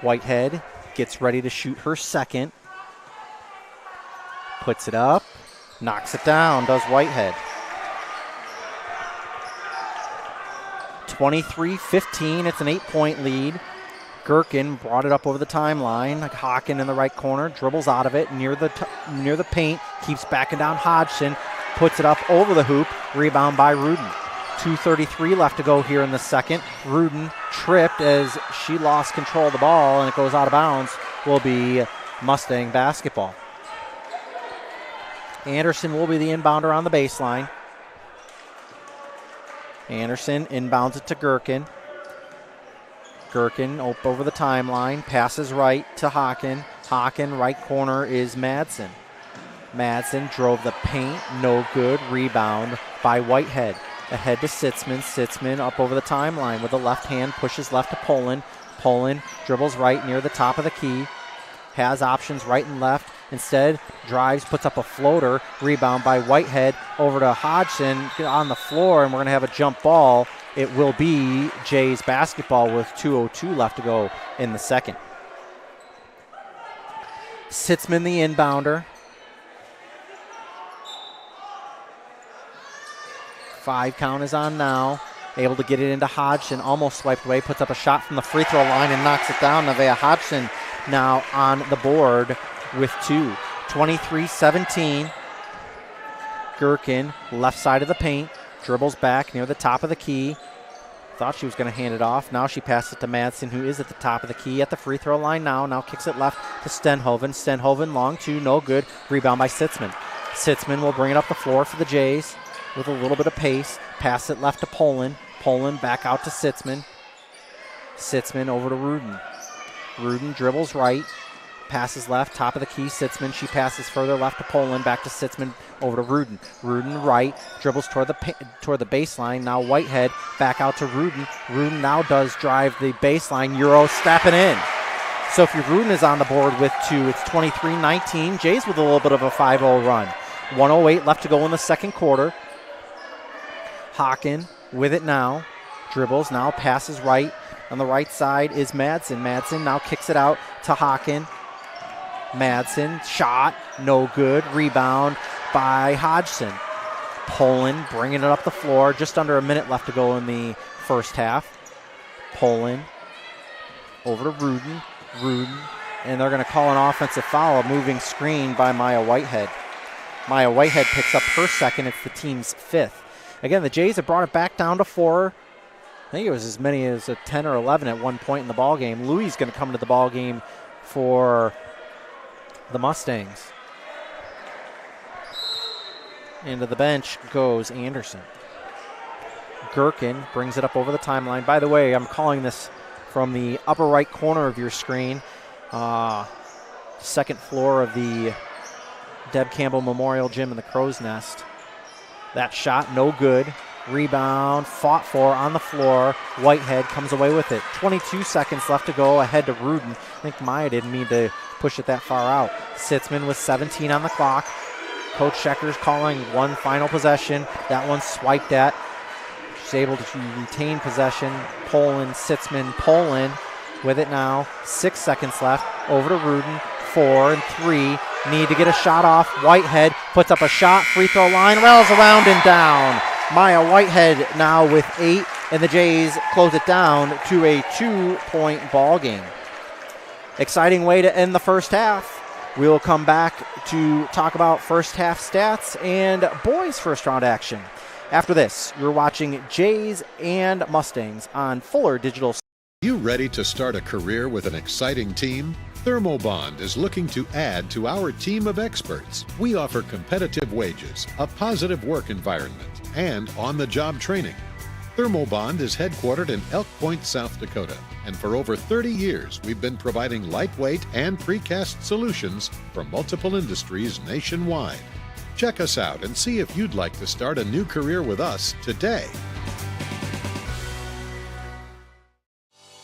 Whitehead gets ready to shoot her second. Puts it up, knocks it down, does Whitehead. 23-15, it's an 8-point lead. Gherkin brought it up over the timeline. Hawken in the right corner, dribbles out of it near the paint, keeps backing down Hodgson, puts it up over the hoop, rebound by Rudin. 2:33 left to go here in the second. Rudin tripped as she lost control of the ball and it goes out of bounds. Will be Mustang basketball. Anderson will be the inbounder on the baseline. Anderson inbounds it to Gherkin. Gherkin over the timeline, passes right to Hawken. Hawken, right corner is Madsen. Madsen drove the paint, no good. Rebound by Whitehead. Ahead to Sitzman. Sitzman up over the timeline with the left hand, pushes left to Poland. Poland dribbles right near the top of the key. Has options right and left. Instead, drives, puts up a floater. Rebound by Whitehead over to Hodgson on the floor, and we're going to have a jump ball. It will be Jays basketball with 2:02 left to go in the second. Sitzman the inbounder. 5 count is on now. Able to get it into Hodgson, almost swiped away, puts up a shot from the free throw line and knocks it down. Nevaeh Hodgson now on the board with 2. 23-17. Gherkin, left side of the paint, dribbles back near the top of the key. Thought she was going to hand it off. Now she passes it to Madsen, who is at the top of the key at the free throw line now. Now kicks it left to Stenhoven. Stenhoven, long 2, no good. Rebound by Sitzman. Sitzman will bring it up the floor for the Jays with a little bit of pace. Pass it left to Poland. Poland back out to Sitzman. Sitzman over to Rudin. Rudin dribbles right. passes left, top of the key, Sitzman. She passes further left to Poland, back to Sitzman, over to Rudin. Rudin right, dribbles toward the baseline. Now Whitehead back out to Rudin. Rudin now does drive the baseline. Euro stepping in. Sophie Rudin is on the board with 2. It's 23-19. Jays with a little bit of a 5-0 run. 1:08 left to go in the second quarter. Hawken with it now. Dribbles, now passes right. On the right side is Madsen. Madsen now kicks it out to Hawken. Madsen, shot, no good. Rebound by Hodgson. Poland bringing it up the floor. Just under a minute left to go in the first half. Poland over to Rudin. Rudin, and they're going to call an offensive foul, a moving screen by Maya Whitehead. Maya Whitehead picks up her second. It's the team's 5th. Again, the Jays have brought it back down to 4. I think it was as many as a 10 or 11 at one point in the ball game. Louis is going to come to the ball game for the Mustangs. Into the bench goes Anderson. Gherkin brings it up over the timeline. By the way, I'm calling this from the upper right corner of your screen. Second floor of the Deb Campbell Memorial Gym in the Crow's Nest. That shot, no good. Rebound, fought for on the floor. Whitehead comes away with it. 22 seconds left to go, ahead to Rudin. I think Maya didn't mean to push it that far out. Sitzman with 17 on the clock. Coach Schecter's calling one final possession. That one's swiped at. She's able to retain possession. Poland, Sitzman, Poland with it now. 6 seconds left. Over to Rudin. 4 and 3. Need to get a shot off. Whitehead puts up a shot. Free throw line. Rails around and down. Maya Whitehead now with 8, and the Jays close it down to a 2-point ball game. Exciting way to end the first half. We will come back to talk about first half stats and boys first round action. After this, you're watching Jays and Mustangs on Fuller Digital. You ready to start a career with an exciting team? Thermobond is looking to add to our team of experts. We offer competitive wages, a positive work environment, and on-the-job training. Thermobond is headquartered in Elk Point, South Dakota, and for over 30 years we've been providing lightweight and precast solutions for multiple industries nationwide. Check us out and see if you'd like to start a new career with us today.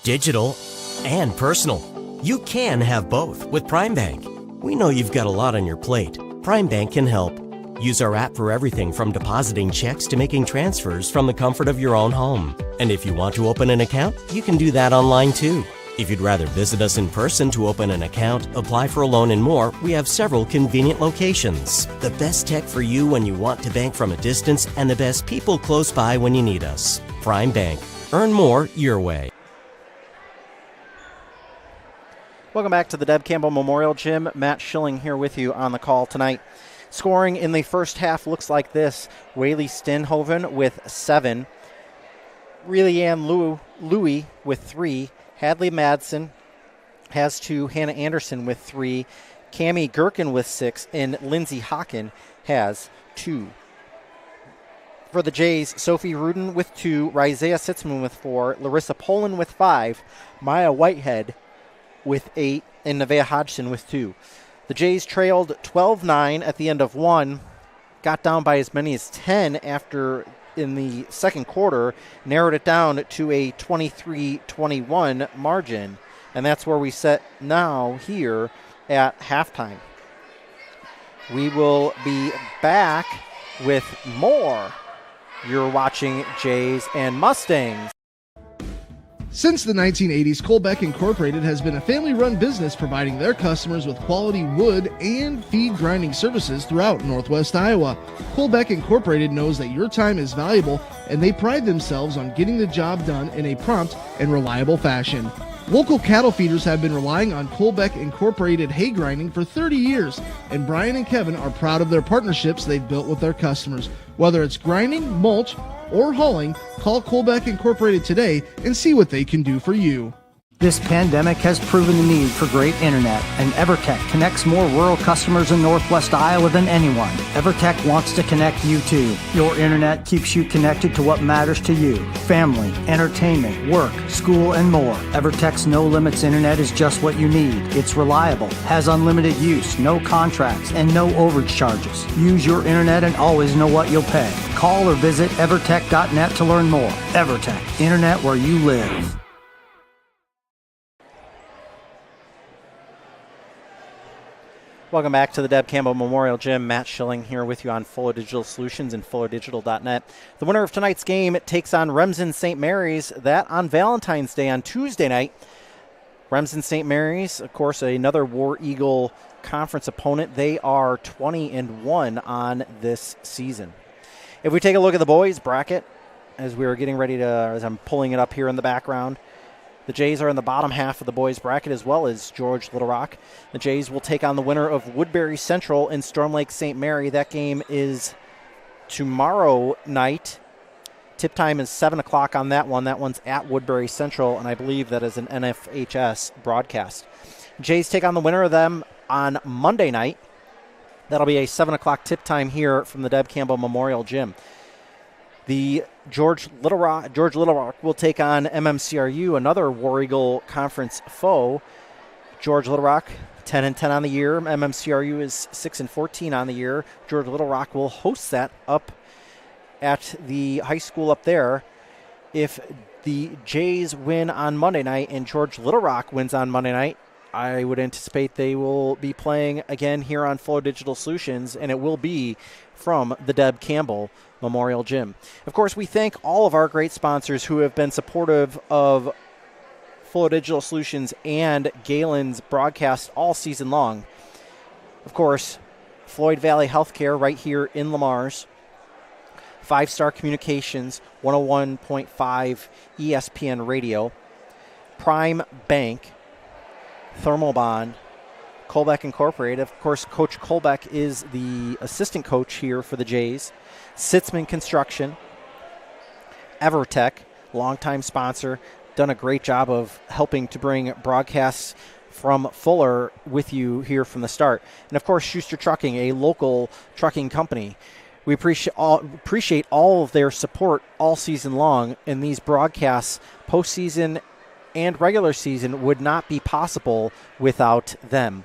Digital and personal. You can have both with Prime Bank. We know you've got a lot on your plate. Prime Bank can help. Use our app for everything from depositing checks to making transfers from the comfort of your own home. And if you want to open an account, you can do that online too. If you'd rather visit us in person to open an account, apply for a loan and more, we have several convenient locations. The best tech for you when you want to bank from a distance, and the best people close by when you need us. Prime Bank. Earn more your way. Welcome back to the Deb Campbell Memorial Gym. Matt Schilling here with you on the call tonight. Scoring in the first half looks like this. Whaley Stenhoven with 7. Reilly-Ann Louie with 3. Hadley Madsen has 2. Hannah Anderson with 3. Cammie Gherkin with 6. And Lindsay Hawken has 2. For the Jays, Sophie Rudin with 2. Rizea Sitzman with 4. Larissa Poland with 5. Maya Whitehead with 8, and Nevaeh Hodgson with 2. The Jays trailed 12-9 at the end of 1, got down by as many as 10 after in the second quarter, narrowed it down to a 23-21 margin, and that's where we sit now here at halftime. We will be back with more. You're watching Jays and Mustangs. Since the 1980s, Colbeck Incorporated has been a family-run business providing their customers with quality wood and feed grinding services throughout Northwest Iowa. Colbeck Incorporated knows that your time is valuable, and they pride themselves on getting the job done in a prompt and reliable fashion. Local cattle feeders have been relying on Colbeck Incorporated hay grinding for 30 years, and Brian and Kevin are proud of their partnerships they've built with their customers. Whether it's grinding, mulch, or hauling, call Colbeck Incorporated today and see what they can do for you. This pandemic has proven the need for great internet, and EverTech connects more rural customers in Northwest Iowa than anyone. EverTech wants to connect you too. Your internet keeps you connected to what matters to you: family, entertainment, work, school, and more. EverTech's no limits internet is just what you need. It's reliable, has unlimited use, no contracts, and no overage charges. Use your internet and always know what you'll pay. Call or visit evertech.net to learn more. EverTech, internet where you live. Welcome back to the Deb Campbell Memorial Gym. Matt Schilling here with you on Fuller Digital Solutions and FullerDigital.net. The winner of tonight's game takes on Remsen St. Mary's. That on Valentine's Day on Tuesday night. Remsen St. Mary's, of course, another War Eagle Conference opponent. They are 20-1 on this season. If we take a look at the boys' bracket, as we are getting ready to, as I'm pulling it up here in the background, the Jays are in the bottom half of the boys' bracket, as well as George Little Rock. The Jays will take on the winner of Woodbury Central and Storm Lake St. Mary. That game is tomorrow night. Tip time is 7 o'clock on that one. That one's at Woodbury Central, and I believe that is an NFHS broadcast. Jays take on the winner of them on Monday night. That'll be a 7 o'clock tip time here from the Deb Campbell Memorial Gym. The George Little Rock will take on MMCRU, another War Eagle Conference foe. George Little Rock, 10-10 on the year. MMCRU is 6-14 on the year. George Little Rock will host that up at the high school up there. If the Jays win on Monday night and George Little Rock wins on Monday night, I would anticipate they will be playing again here on Fuller Digital Solutions, and it will be from the Deb Campbell Memorial Gym. Of course, we thank all of our great sponsors who have been supportive of Fuller Digital Solutions and Gehlen's broadcast all season long. Of course, Floyd Valley Healthcare right here in Lamar's, 5 Star Communications, 101.5 ESPN Radio, Prime Bank, Thermal Bond, Colbeck Incorporated. Of course, Coach Colbeck is the assistant coach here for the Jays. Sitzman Construction, EverTech, longtime sponsor, done a great job of helping to bring broadcasts from Fuller with you here from the start. And of course, Schuster Trucking, a local trucking company. We appreciate all of their support all season long, and these broadcasts, postseason and regular season, would not be possible without them.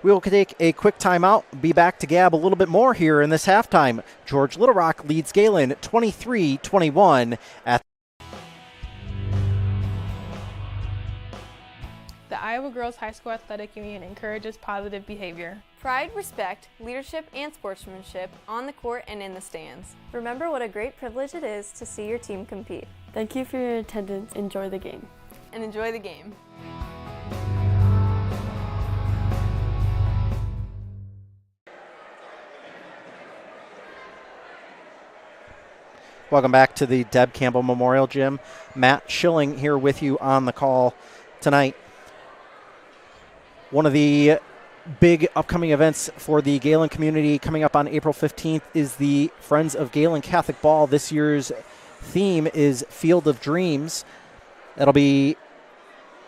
We will take a quick timeout, be back to gab a little bit more here in this halftime. George Little Rock leads Gehlen 23-21 at The Iowa Girls High School Athletic Union encourages positive behavior. Pride, respect, leadership, and sportsmanship on the court and in the stands. Remember what a great privilege it is to see your team compete. Thank you for your attendance. Enjoy the game. And enjoy the game. Welcome back to the Deb Campbell Memorial Gym. Matt Schilling here with you on the call tonight. One of the big upcoming events for the Gehlen community coming up on April 15th is the Friends of Gehlen Catholic Ball. This year's theme is Field of Dreams. That'll be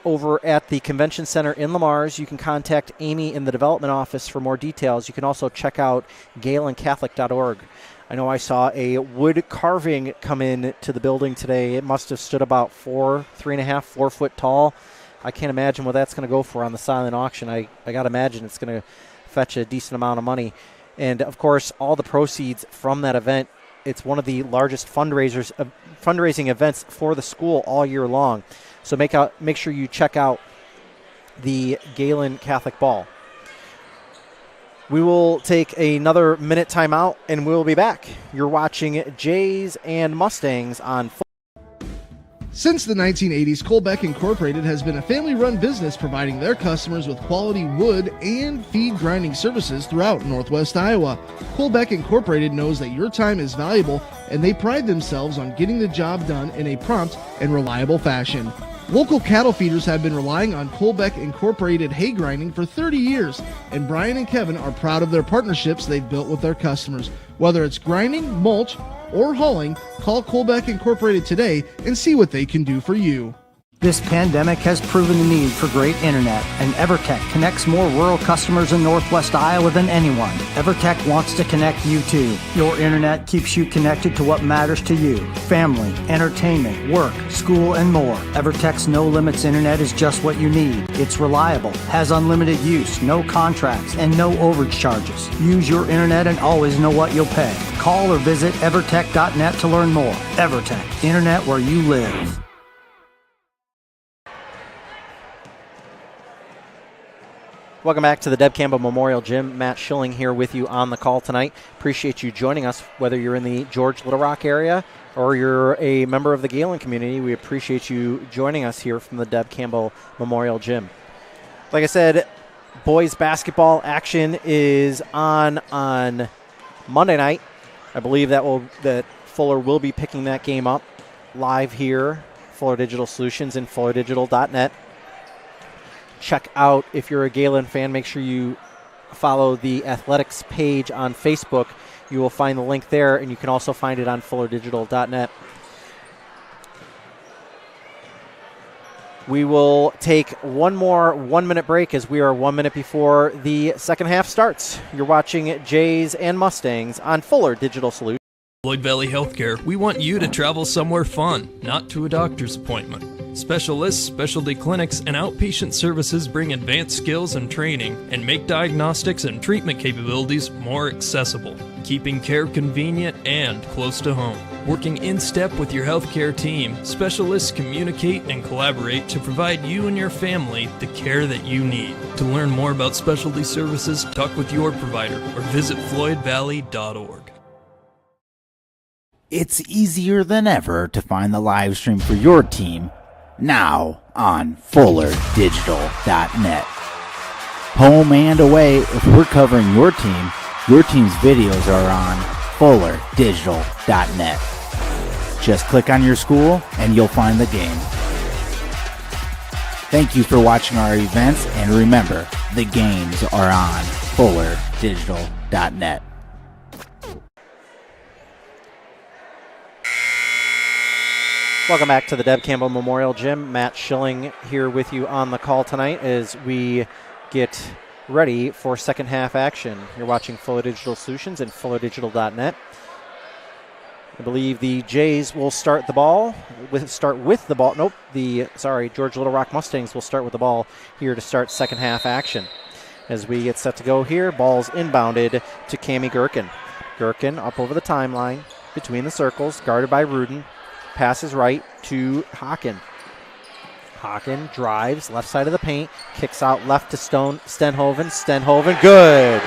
over at the Convention Center in Lamar's. You can contact Amy in the development office for more details. You can also check out GehlenCatholic.org. I know I saw a wood carving come in to the building today. It must have stood about 3.5, 4 foot tall. I can't imagine what that's going to go for on the silent auction. I got to imagine it's going to fetch a decent amount of money. And, of course, all the proceeds from that event, it's one of the largest fundraising events for the school all year long. So make sure you check out the Gehlen Catholic Ball. We will take another minute timeout, and we'll be back. You're watching Jays and Mustangs on Since the 1980s, Colbeck Incorporated has been a family-run business providing their customers with quality wood and feed grinding services throughout Northwest Iowa. Colbeck Incorporated knows that your time is valuable, and they pride themselves on getting the job done in a prompt and reliable fashion. Local cattle feeders have been relying on Colbeck Incorporated hay grinding for 30 years, and Brian and Kevin are proud of their partnerships they've built with their customers. Whether it's grinding, mulch, or hauling, call Colbeck Incorporated today and see what they can do for you. This pandemic has proven the need for great internet, and EverTech connects more rural customers in Northwest Iowa than anyone. EverTech wants to connect you too. Your internet keeps you connected to what matters to you: family, entertainment, work, school, and more. EverTech's no limits internet is just what you need. It's reliable, has unlimited use, no contracts, and no overage charges. Use your internet and always know what you'll pay. Call or visit evertech.net to learn more. EverTech, internet where you live. Welcome back to the Deb Campbell Memorial Gym. Matt Schilling here with you on the call tonight. Appreciate you joining us, whether you're in the George Little Rock area or you're a member of the Gehlen community. We appreciate you joining us here from the Deb Campbell Memorial Gym. Like I said, boys basketball action is on Monday night. I believe that Fuller will be picking that game up live here, Fuller Digital Solutions and FullerDigital.net. Check out, if you're a Gehlen fan, make sure you follow the athletics page on Facebook. You will find the link there, and you can also find it on FullerDigital.net. We will take one more 1-minute break as we are 1 minute before the second half starts. You're watching Jays and Mustangs on Fuller Digital Solutions. Floyd Valley Healthcare, we want you to travel somewhere fun, not to a doctor's appointment. Specialists, specialty clinics, and outpatient services bring advanced skills and training and make diagnostics and treatment capabilities more accessible, keeping care convenient and close to home. Working in step with your healthcare team, specialists communicate and collaborate to provide you and your family the care that you need. To learn more about specialty services, talk with your provider or visit floydvalley.org. It's easier than ever to find the live stream for your team now on FullerDigital.net. Home and away, if we're covering your team's videos are on FullerDigital.net. Just click on your school and you'll find the game. Thank you for watching our events, and remember, the games are on FullerDigital.net. Welcome back to the Deb Campbell Memorial Gym. Matt Schilling here with you on the call tonight as we get ready for second half action. You're watching Fuller Digital Solutions and FullerDigital.net. I believe the Jays will start the ball. George Little Rock Mustangs will start with the ball here to start second half action. As we get set to go here, ball's inbounded to Cammie Gherkin. Gherkin up over the timeline between the circles, guarded by Rudin. Passes right to Hocken. Hocken drives left side of the paint, kicks out left to Stenhoven. Stenhoven, good.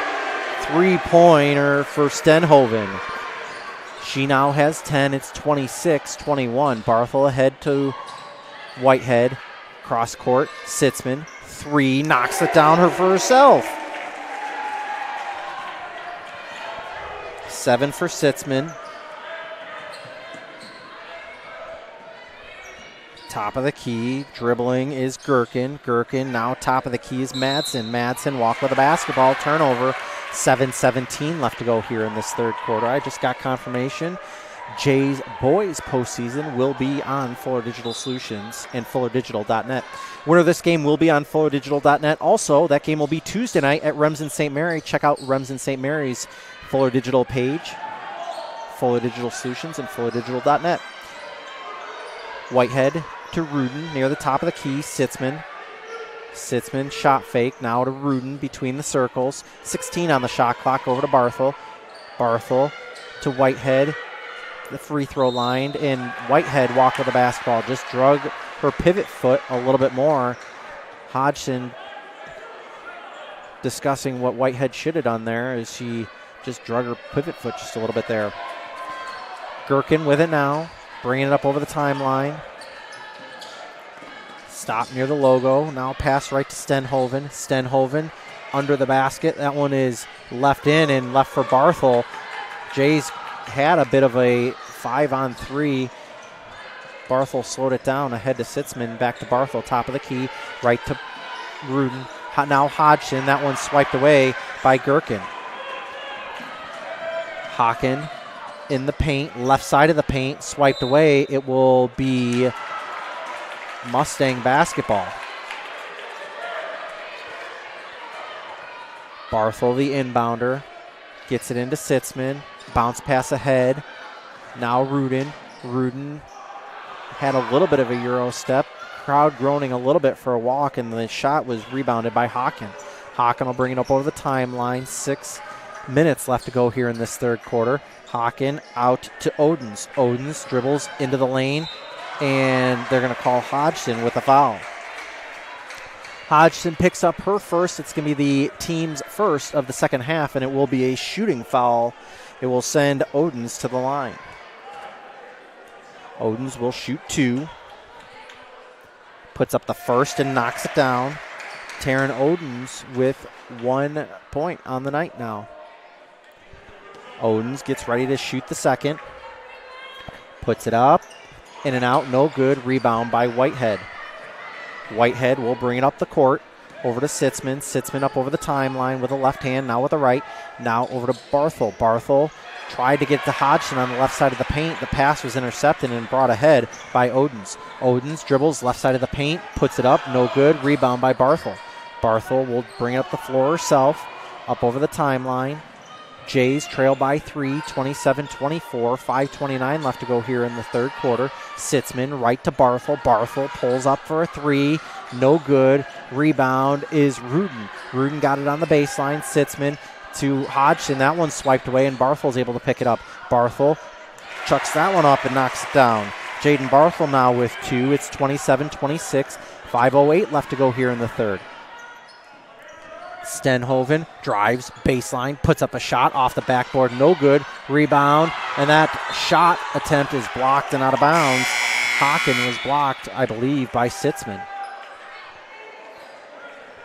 3-pointer for Stenhoven. She now has 10. It's 26-21. Barthel ahead to Whitehead. Cross court. Sitzman, 3, knocks it down for herself. 7 for Sitzman. Top of the key, dribbling is Gherkin. Gherkin now top of the key is Madsen. Madsen walk with the basketball, turnover. 7:17 left to go here in this third quarter. I just got confirmation. Jays boys postseason will be on Fuller Digital Solutions and FullerDigital.net. Winner of this game will be on FullerDigital.net. Also, that game will be Tuesday night at Remsen St. Mary. Check out Remsen St. Mary's Fuller Digital page, Fuller Digital Solutions and FullerDigital.net. Whitehead to Rudin near the top of the key. Sitzman shot fake now to Rudin between the circles. 16 on the shot clock, over to Barthel. Barthel to Whitehead, the free throw line, and Whitehead walked with the basketball, just drug her pivot foot a little bit more. Hodgson discussing what Whitehead should have done there as she just drug her pivot foot just a little bit there. Gherkin with it now, bringing it up over the timeline. Stop near the logo. Now pass right to Stenhoven. Stenhoven under the basket. That one is left in and left for Barthel. Jays had a bit of a 5-on-3. Barthel slowed it down ahead to Sitzman. Back to Barthel, top of the key. Right to Rudin. Now Hodgson. That one swiped away by Gherkin. Hocken in the paint, left side of the paint, swiped away. It will be Mustang basketball. Barthel, the inbounder, gets it into Sitzman. Bounce pass ahead. Now Rudin. Rudin had a little bit of a Euro step. Crowd groaning a little bit for a walk, and the shot was rebounded by Hawken. Hawken will bring it up over the timeline. 6 minutes left to go here in this third quarter. Hawken out to Odens. Odens dribbles into the lane, and they're going to call Hodgson with a foul. Hodgson picks up her first. It's going to be the team's first of the second half, and it will be a shooting foul. It will send Odens to the line. Odens will shoot 2. Puts up the first and knocks it down. Taryn Odens with 1 point on the night now. Odens gets ready to shoot the second. Puts it up. In and out, no good. Rebound by Whitehead. Whitehead will bring it up the court. Over to Sitzman. Sitzman up over the timeline with a left hand, now with a right. Now over to Barthel. Barthel tried to get to Hodgson on the left side of the paint. The pass was intercepted and brought ahead by Odens. Odens dribbles left side of the paint, puts it up, no good. Rebound by Barthel. Barthel will bring it up the floor herself, up over the timeline. Jays trail by 3, 27-24, 5:29 left to go here in the third quarter. Sitzman right to Barthel. Barthel pulls up for a 3, no good. Rebound is Rudin. Rudin got it on the baseline. Sitzman to Hodgson. That one swiped away, and Barthel's able to pick it up. Barthel chucks that one up and knocks it down. Jaden Barthel now with 2. It's 27-26, 5:08 left to go here in the third. Stenhoven drives baseline, puts up a shot off the backboard, no good. Rebound, and that shot attempt is blocked and out of bounds. Hawken was blocked, I believe, by Sitzman.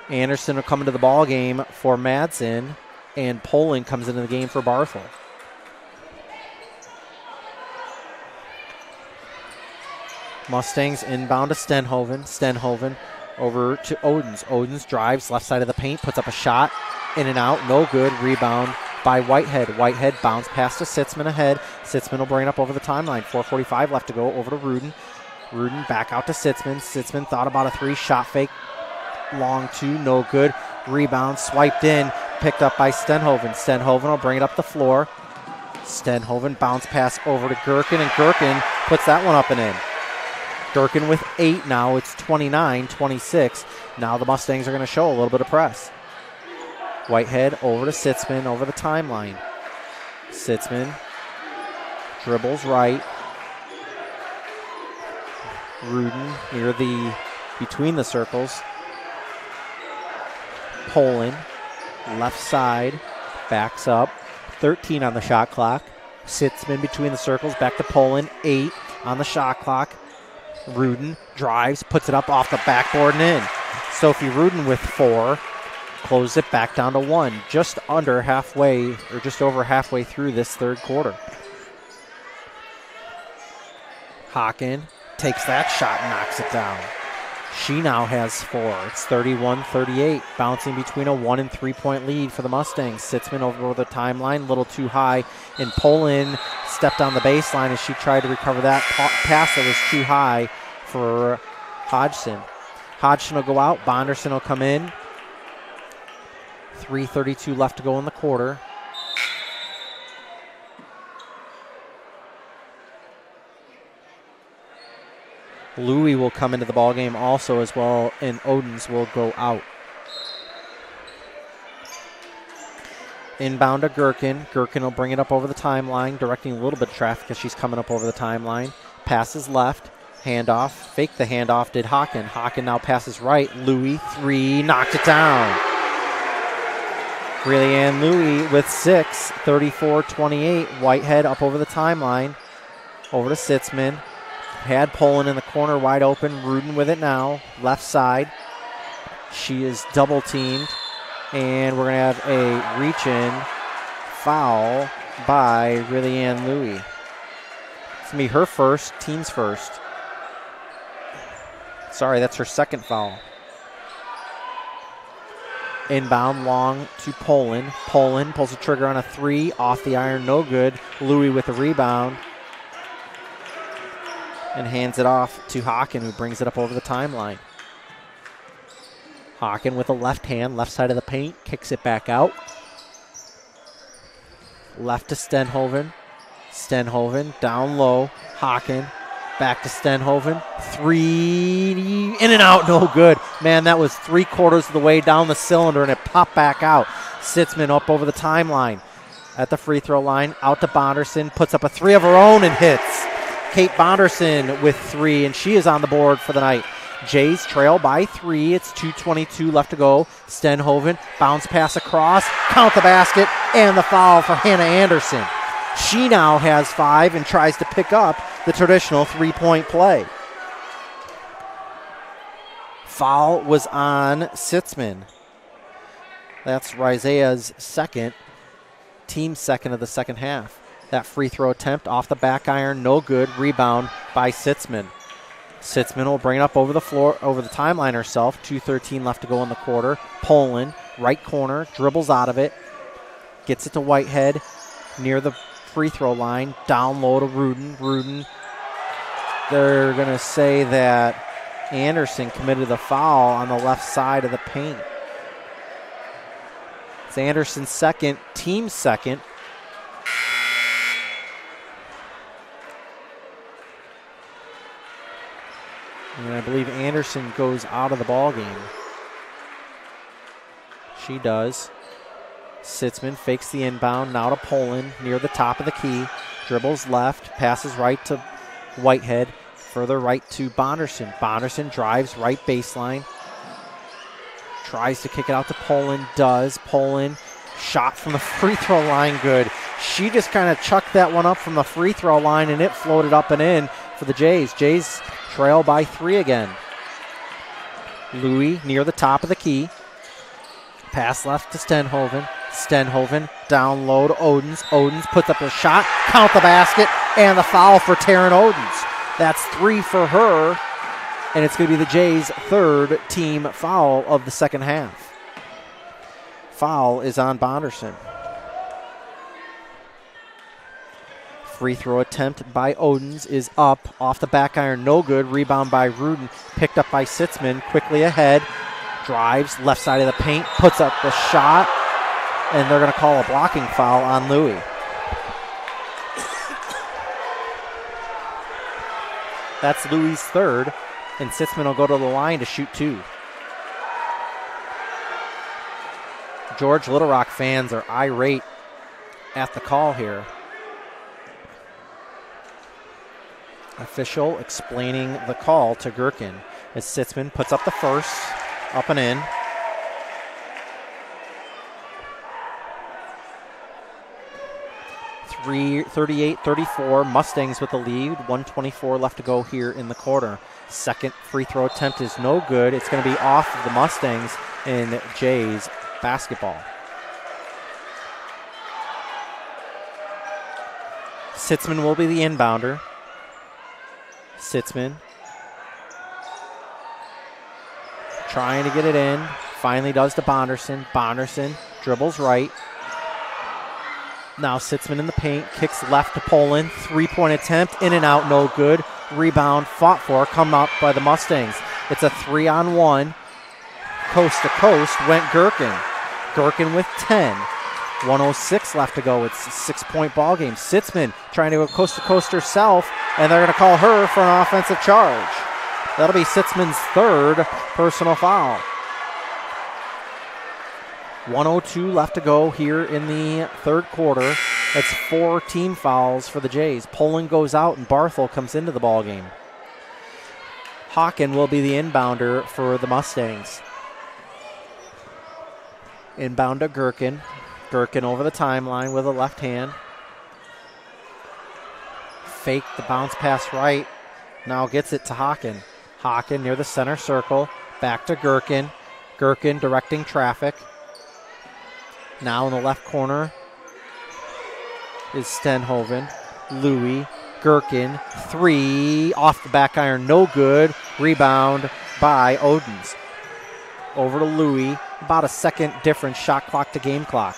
Anderson will come into the ball game for Madsen, and Poling comes into the game for Barthel. Mustangs inbound to Stenhoven. Stenhoven over to Odens. Odens drives left side of the paint, puts up a shot, in and out, no good. Rebound by Whitehead. Whitehead bounce pass to Sitzman ahead. Sitzman will bring it up over the timeline. 4:45 left to go. Over to Rudin. Rudin back out to Sitzman. Sitzman thought about a 3, shot fake, long 2, no good. Rebound swiped in, picked up by Stenhoven. Stenhoven will bring it up the floor. Stenhoven bounce pass over to Gherkin, and Gherkin puts that one up and in. Gherkin with 8 now. It's 29-26. Now the Mustangs are going to show a little bit of press. Whitehead over to Sitzman over the timeline. Sitzman dribbles right. Rudin near the between the circles. Poland left side backs up. 13 on the shot clock. Sitzman between the circles. Back to Poland. 8 on the shot clock. Rudin drives, puts it up off the backboard and in. Sophie Rudin with 4. Close it back down to 1. Just under halfway, or just over halfway through this third quarter. Hawken takes that shot and knocks it down. She now has 4. It's 31-38, bouncing between a 1 and 3 point lead for the Mustangs. Sitzman over the timeline, a little too high, and Poland stepped on the baseline as she tried to recover that pass that was too high for Hodgson. Hodgson will go out, Bonderson will come in. 3:32 left to go in the quarter. Louis will come into the ballgame also as well, and Odens will go out. Inbound to Gherkin. Gherkin will bring it up over the timeline, directing a little bit of traffic as she's coming up over the timeline. Passes left. Handoff. Fake the handoff did Hawken. Hawken now passes right. Louis, 3, knocked it down. Really Ann Louis with 6, 34-28. Whitehead up over the timeline. Over to Sitzman. Had Poland in the corner wide open. Rudin with it now. Left side. She is double teamed. And we're going to have a reach-in foul by Really Ann Louis. It's going to be her first, team's first. Sorry, that's her second foul. Inbound long to Poland. Poland pulls the trigger on a 3. Off the iron, no good. Louis with the rebound. and hands it off to Hawken, who brings it up over the timeline. Hawken with a left hand, left side of the paint, kicks it back out. Left to Stenhoven. Stenhoven down low. Hawken back to Stenhoven. Three, in and out, no good. Man, that was 3/4 of the way down the cylinder, and it popped back out. Sitzman up over the timeline at the free throw line. Out to Bonderson, puts up a three of her own and hits. Kate Bonderson with 3, and she is on the board for the night. Jays trail by 3. It's 2:22 left to go. Stenhoven, bounce pass across, count the basket, and the foul for Hannah Anderson. She now has 5 and tries to pick up the traditional 3-point play. Foul was on Sitzman. That's Rizaia's second, team second of the second half. That free throw attempt off the back iron, no good. Rebound by Sitzman. Sitzman will bring it up over the floor, over the timeline herself. 2:13 left to go in the quarter. Poland, right corner, dribbles out of it. Gets it to Whitehead near the free throw line. Down low to Rudin. Rudin, they're going to say that Anderson committed the foul on the left side of the paint. It's Anderson's second, team second. And I believe Anderson goes out of the ball game. She does. Sitzman fakes the inbound, now to Poland near the top of the key. Dribbles left, passes right to Whitehead, further right to Bonderson. Bonderson drives right baseline. Tries to kick it out to Poland, does. Poland, shot from the free throw line, good. She just kind of chucked that one up from the free throw line, and it floated up and in for the Jays. Jays trail by 3 again. Louis near the top of the key. Pass left to Stenhoven. Stenhoven down low to Odens. Odens puts up a shot, count the basket, and the foul for Taryn Odens. That's 3 for her, and it's going to be the Jays' third team foul of the second half. Foul is on Bonderson. Free throw attempt by Odens is up. Off the back iron, no good. Rebound by Rudin. Picked up by Sitzman. Quickly ahead. Drives left side of the paint. Puts up the shot. And they're going to call a blocking foul on Louis. That's Louis' third. And Sitzman will go to the line to shoot 2. George Little Rock fans are irate at the call here. Official explaining the call to Gherkin as Sitzman puts up the first, up and in. Three, 38-34, Mustangs with the lead. 1:24 left to go here in the quarter. Second free throw attempt is no good. It's going to be off of the Mustangs in Jays basketball. Sitzman will be the inbounder. Sitzman trying to get it in. Finally does to Bonderson. Bonderson dribbles right. Now Sitzman in the paint. Kicks left to Poland. 3-point attempt. In and out. No good. Rebound fought for. Come up by the Mustangs. It's a 3-on-1. Coast to coast went Gherkin. Gherkin with 10. 1:06 left to go. It's a 6-point ball game. Sitzman trying to go coast to coast herself, and they're going to call her for an offensive charge. That'll be Sitzman's third personal foul. 1:02 left to go here in the third quarter. That's 4 team fouls for the Jays. Poland goes out, and Barthel comes into the ball game. Hawken will be the inbounder for the Mustangs. Inbound to Gherkin. Gherkin over the timeline with a left hand. Fake the bounce pass right. Now gets it to Hawken. Hawken near the center circle. Back to Gherkin. Gherkin directing traffic. Now in the left corner is Stenhoven. Louis. Gherkin. 3. Off the back iron. No good. Rebound by Odens. Over to Louis. About a second difference. Shot clock to game clock.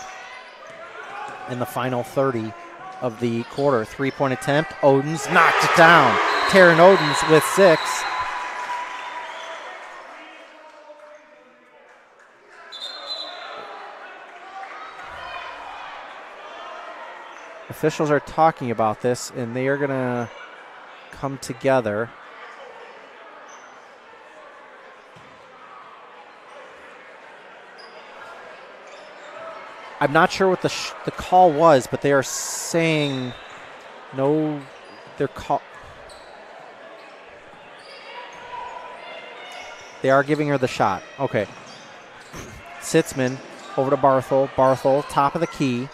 In the final 30 of the quarter. 3-point attempt. Odens knocked it down. Taryn Odens with 6. Officials are talking about this, and they are going to come together. I'm not sure what the call was, but they are saying no. They are giving her the shot. Okay. Sitzman over to Barthel. Barthel, top of the key.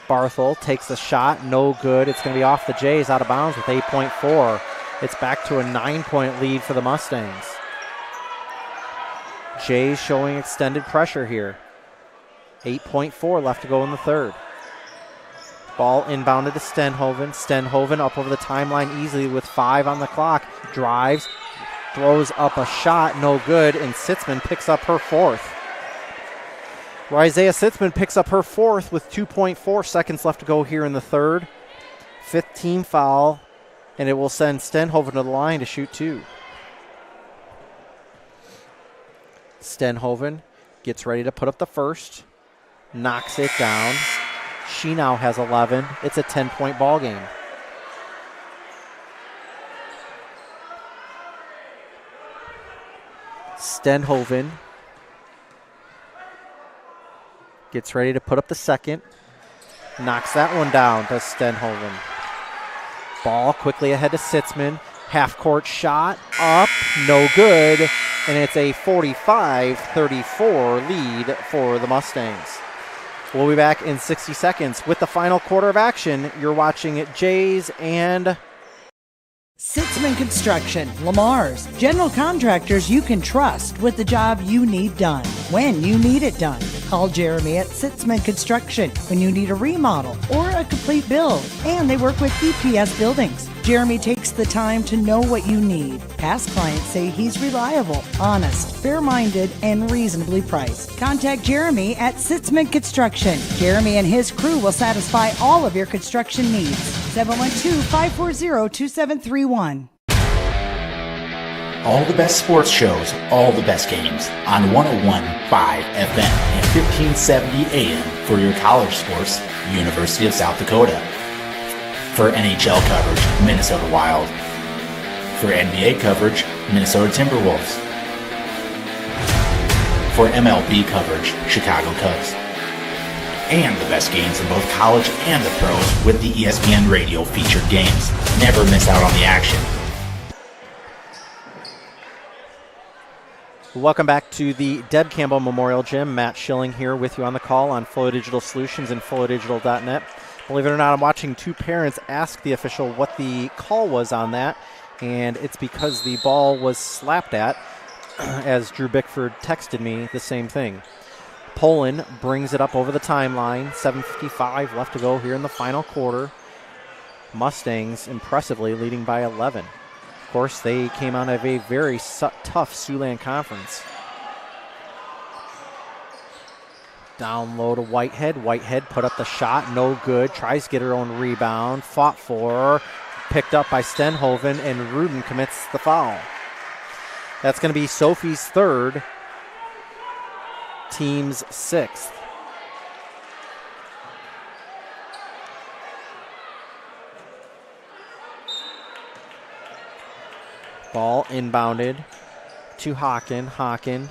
Barthel takes the shot. No good. It's going to be off the Jays, out of bounds with 8.4. It's back to a 9-point lead for the Mustangs. Jays showing extended pressure here. 8.4 left to go in the third. Ball inbounded to Stenhoven. Stenhoven up over the timeline easily with 5 on the clock. Drives, throws up a shot, no good, and Sitzman picks up her 4th. Isaiah Sitzman picks up her 4th with 2.4 seconds left to go here in the third. 5th team foul, and it will send Stenhoven to the line to shoot 2. Stenhoven gets ready to put up the first. Knocks it down. She now has 11. It's a 10-point ball game. Stenhoven gets ready to put up the second. Knocks that one down to Stenhoven. Ball quickly ahead to Sitzman. Half-court shot up, no good. And it's a 45-34 lead for the Mustangs. We'll be back in 60 seconds with the final quarter of action. You're watching it, Jays and Sitzman Construction, Lamar's, general contractors you can trust with the job you need done, when you need it done. Call Jeremy at Sitzman Construction when you need a remodel or a complete build. And they work with EPS buildings. Jeremy takes the time to know what you need. Past clients say he's reliable, honest, fair-minded, and reasonably priced. Contact Jeremy at Sitzman Construction. Jeremy and his crew will satisfy all of your construction needs. 712-540-2731. All the best sports shows, all the best games on 101.5 FM and 1570 AM for your college sports, University of South Dakota. For NHL coverage, Minnesota Wild. For NBA coverage, Minnesota Timberwolves. For MLB coverage, Chicago Cubs. And the best games in both college and the pros with the ESPN Radio featured games. Never miss out on the action. Welcome back to the Deb Campbell Memorial Gym. Matt Schilling here with you on the call on Flow Digital Solutions and flowdigital.net. Believe it or not, I'm watching two parents ask the official what the call was on that, and it's because the ball was slapped at, as Drew Bickford texted me the same thing. Poland brings it up over the timeline. 7:55 left to go here in the final quarter. Mustangs impressively leading by 11. Of course, they came out of a very tough Siouxland Conference. Down low to Whitehead. Whitehead put up the shot, no good. Tries to get her own rebound. Fought for, picked up by Stenhoven, and Rudin commits the foul. That's going to be Sophie's third, team's sixth. Ball inbounded to Hawken. Hawken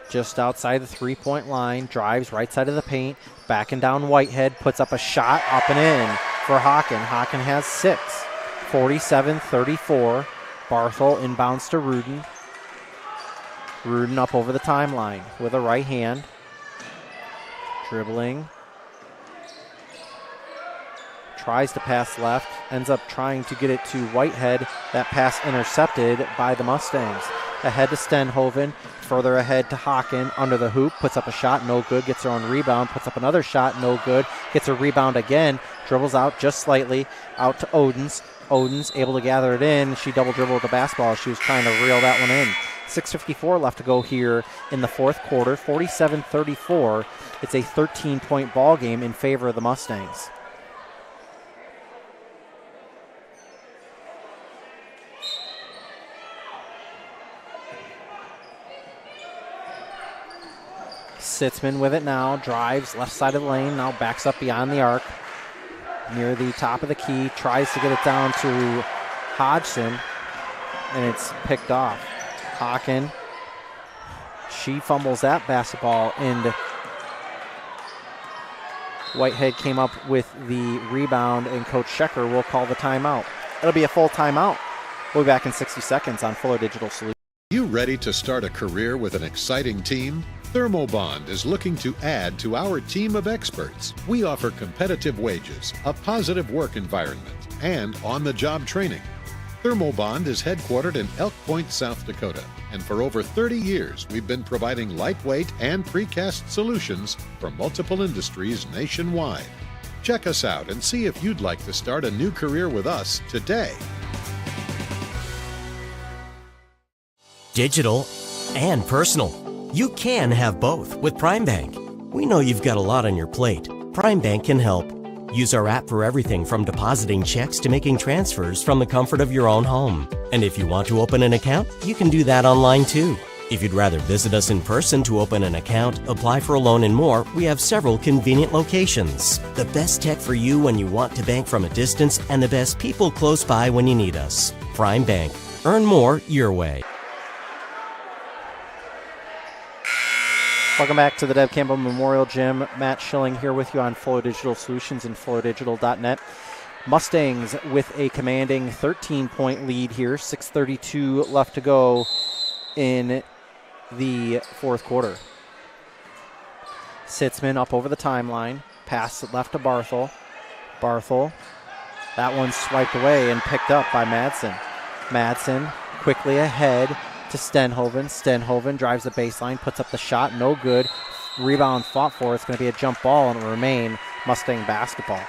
just outside the three-point line, drives right side of the paint, backing down Whitehead, puts up a shot, up and in for Hawken. Hawken has 6, 47-34. Barthel inbounds to Rudin. Rudin up over the timeline with a right hand. Dribbling. Tries to pass left, ends up trying to get it to Whitehead. That pass intercepted by the Mustangs. Ahead to Stenhoven, further ahead to Hawken, under the hoop, puts up a shot, no good, gets her own rebound, puts up another shot, no good, gets a rebound again, dribbles out just slightly, out to Odens. Odens able to gather it in. She double dribbled with the basketball. She was trying to reel that one in. 6:54 left to go here in the fourth quarter, 47-34. It's a 13-point ball game in favor of the Mustangs. Sitzman with it now, drives left side of the lane, now backs up beyond the arc. Near the top of the key, tries to get it down to Hodgson, and it's picked off. Hawken, she fumbles that basketball, and Whitehead came up with the rebound, and Coach Schecker will call the timeout. It'll be a full timeout. We'll be back in 60 seconds on Fuller Digital Solutions. You ready to start a career with an exciting team? Thermobond is looking to add to our team of experts. We offer competitive wages, a positive work environment, and on-the-job training. Thermobond is headquartered in Elk Point, South Dakota, and for over 30 years we've been providing lightweight and precast solutions for multiple industries nationwide. Check us out and see if you'd like to start a new career with us today. Digital and personal. You can have both with Prime Bank. We know you've got a lot on your plate. Prime Bank can help. Use our app for everything from depositing checks to making transfers from the comfort of your own home. And if you want to open an account, you can do that online too. If you'd rather visit us in person to open an account, apply for a loan and more, we have several convenient locations. The best tech for you when you want to bank from a distance, and the best people close by when you need us. Prime Bank. Earn more your way. Welcome back to the Deb Campbell Memorial Gym. Matt Schilling here with you on Fuller Digital Solutions and FullerDigital.net. Mustangs with a commanding 13-point lead here. 6:32 left to go in the fourth quarter. Sitzman up over the timeline. Pass it left to Barthel. Barthel. That one's swiped away and picked up by Madsen. Madsen quickly ahead to Stenhoven. Stenhoven drives the baseline, puts up the shot, no good. Rebound fought for. It's going to be a jump ball and it will remain Mustang basketball.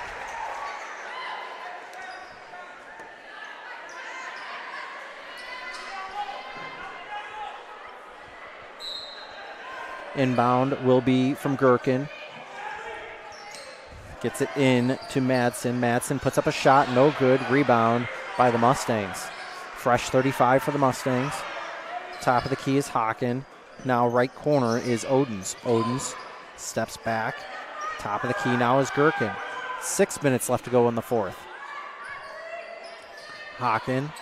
Inbound will be from Gherkin. Gets it in to Madsen. Madsen puts up a shot, no good. Rebound by the Mustangs. Fresh 35 for the Mustangs. Top of the key is Hawken. Now right corner is Odens. Odens steps back. Top of the key now is Gherkin. 6 minutes left to go in the fourth. Hawken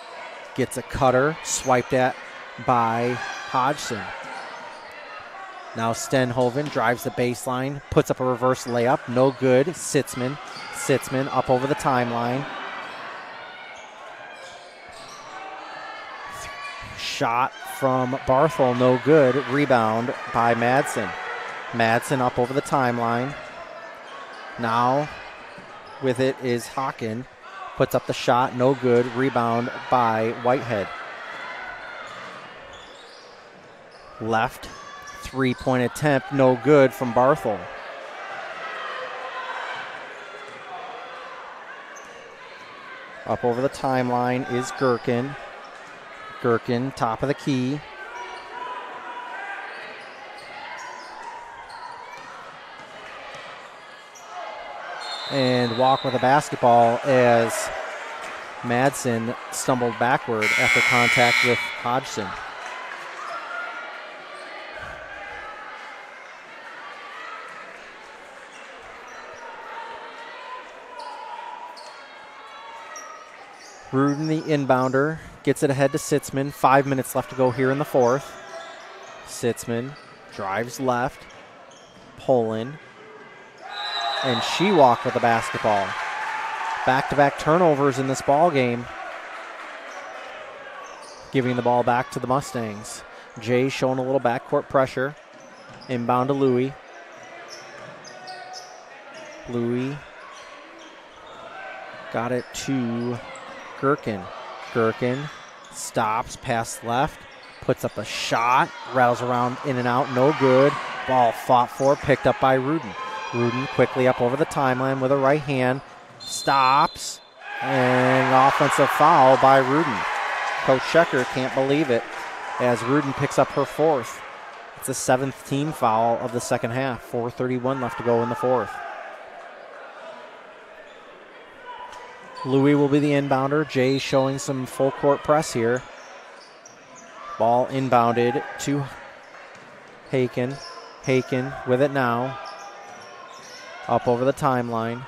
gets a cutter, swiped at by Hodgson. Now Stenhoven drives the baseline, puts up a reverse layup, no good. Sitzman up over the timeline. Shot from Barthel, no good. Rebound by Madsen. Madsen up over the timeline. Now with it is Hawken. Puts up the shot, no good. Rebound by Whitehead. Left three-point attempt, no good from Barthel. Up over the timeline is Gherkin. Gherkin, top of the key. And walk with the basketball as Madsen stumbled backward after contact with Hodgson. Rudin, the inbounder, gets it ahead to Sitzman. 5 minutes left to go here in the fourth. Sitzman drives left. Poland. And she walked with the basketball. Back-to-back turnovers in this ball game. Giving the ball back to the Mustangs. Jay showing a little backcourt pressure. Inbound to Louis. Louis got it to Gherkin. Gherkin stops, pass left, puts up a shot, rattles around in and out, no good. Ball fought for, picked up by Rudin. Rudin quickly up over the timeline with a right hand, stops, and an offensive foul by Rudin. Coach Schecker can't believe it as Rudin picks up her fourth. It's the seventh team foul of the second half. 4:31 left to go in the fourth. Louis will be the inbounder. Jay showing some full court press here. Ball inbounded to Haken. Haken with it now. Up over the timeline.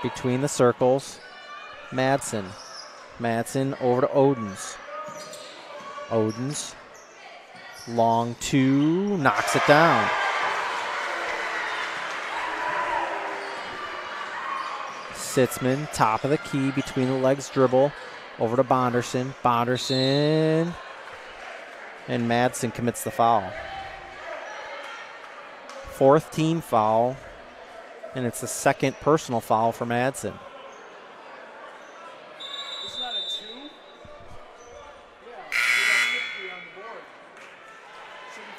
Between the circles. Madsen. Madsen over to Odens. Odens. Long two. Knocks it down. Sitzman, top of the key, between the legs dribble. Over to Bonderson. Bonderson. And Madsen commits the foul. 4th team foul. And it's the 2nd personal foul for Madsen. It's not a 2? Yeah, we got 50 on the board. Should be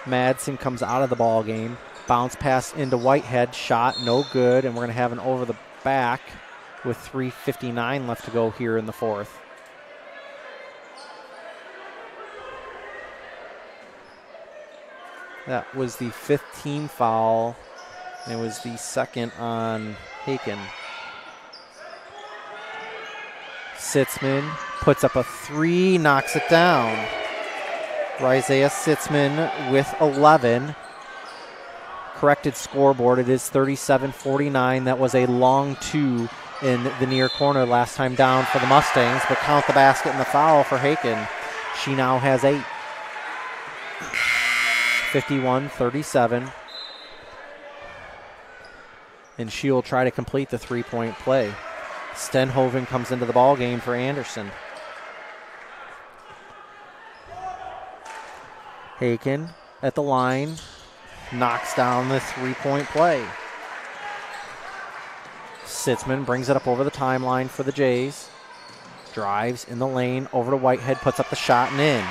49. Madsen comes out of the ball game. Bounce pass into Whitehead. Shot no good. And we're going to have an over the back with 3:59 left to go here in the 4th. That was the 5th team foul. And it was the 2nd on Haken. Sitzman puts up a 3, knocks it down. Isaiah Sitzman with 11. Corrected scoreboard, it is 37-49. That was a long 2 in the near corner last time down for the Mustangs, but count the basket and the foul for Haken. She now has 8. 51-37. And she will try to complete the 3-point play. Stenhoven comes into the ball game for Anderson. Haken at the line. Knocks down the 3-point play. Sitzman brings it up over the timeline for the Jays. Drives in the lane over to Whitehead, puts up the shot and in.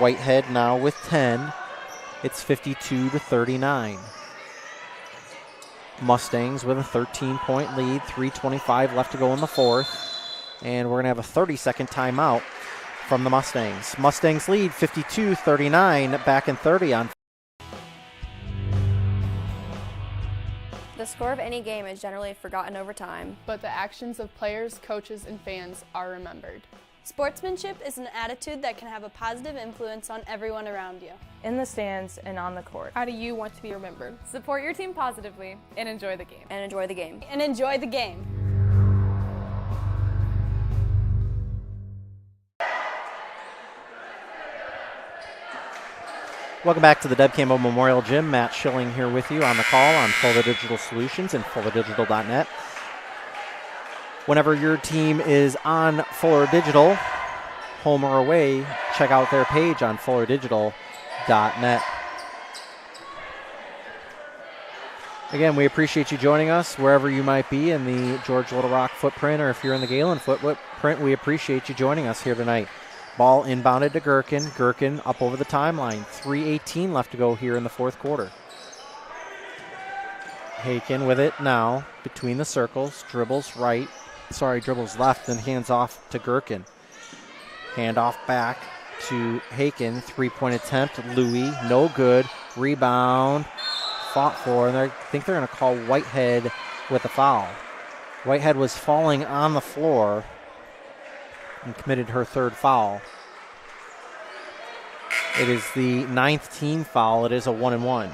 Whitehead now with 10. It's 52-39. Mustangs with a 13-point lead, 3:25 left to go in the 4th. And we're going to have a 30-second timeout from the Mustangs. Mustangs lead 52-39, back in 30 on. The score of any game is generally forgotten over time, but the actions of players, coaches, and fans are remembered. Sportsmanship is an attitude that can have a positive influence on everyone around you. In the stands and on the court. How do you want to be remembered? Support your team positively and enjoy the game. And enjoy the game. And enjoy the game. Welcome back to the Deb Campbell Memorial Gym. Matt Schilling here with you on the call on Fuller Digital Solutions and FullerDigital.net. Whenever your team is on Fuller Digital, home or away, check out their page on FullerDigital.net. Again, we appreciate you joining us wherever you might be in the George Little Rock footprint, or if you're in the Gehlen footprint, we appreciate you joining us here tonight. Ball inbounded to Gherkin. Gherkin up over the timeline. 3:18 left to go here in the 4th quarter. Haken with it now between the circles. Dribbles left, then hands off to Gherkin. Handoff back to Haken. 3-point attempt. Louis, no good. Rebound. Fought for, and I think they're going to call Whitehead with a foul. Whitehead was falling on the floor and committed her 3rd foul. It is the 9th team foul. It is a 1-and-1.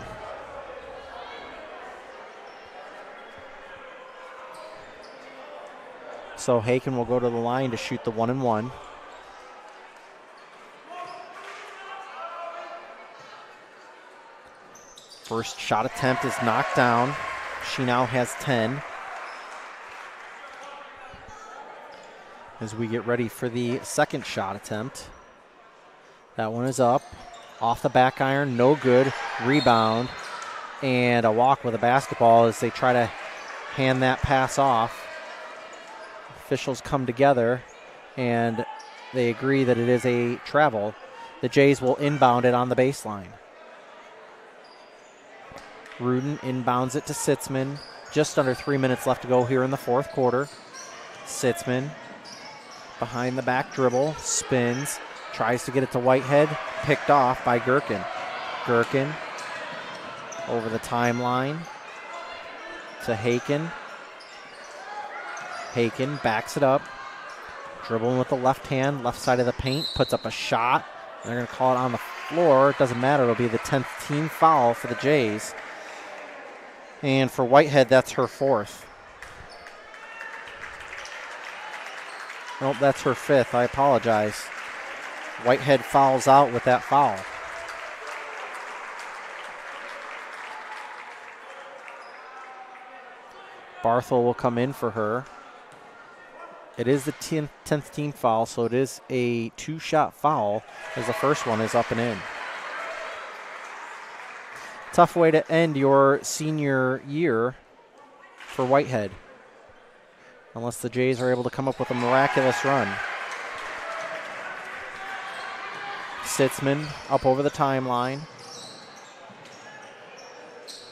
So Haken will go to the line to shoot the 1-and-1. First shot attempt is knocked down. She now has 10. As we get ready for the 2nd shot attempt. That one is up. Off the back iron, no good. Rebound. And a walk with a basketball as they try to hand that pass off. Officials come together and they agree that it is a travel. The Jays will inbound it on the baseline. Rudin inbounds it to Sitzman. Just under 3 minutes left to go here in the 4th quarter. Sitzman behind the back dribble, spins, tries to get it to Whitehead, picked off by Gherkin. Gherkin over the timeline to Haken. Haken backs it up, Dribbling with the left hand, left side of the paint, puts up a shot. They're going to call it on the floor. It doesn't matter. It'll be the 10th team foul for the Jays. And for Whitehead, that's her 4th. Nope, that's her 5th. I apologize. Whitehead fouls out with that foul. Barthel will come in for her. It is the 10th team foul, so it is a 2-shot foul as the first one is up and in. Tough way to end your senior year for Whitehead, unless the Jays are able to come up with a miraculous run. Sitzman up over the timeline.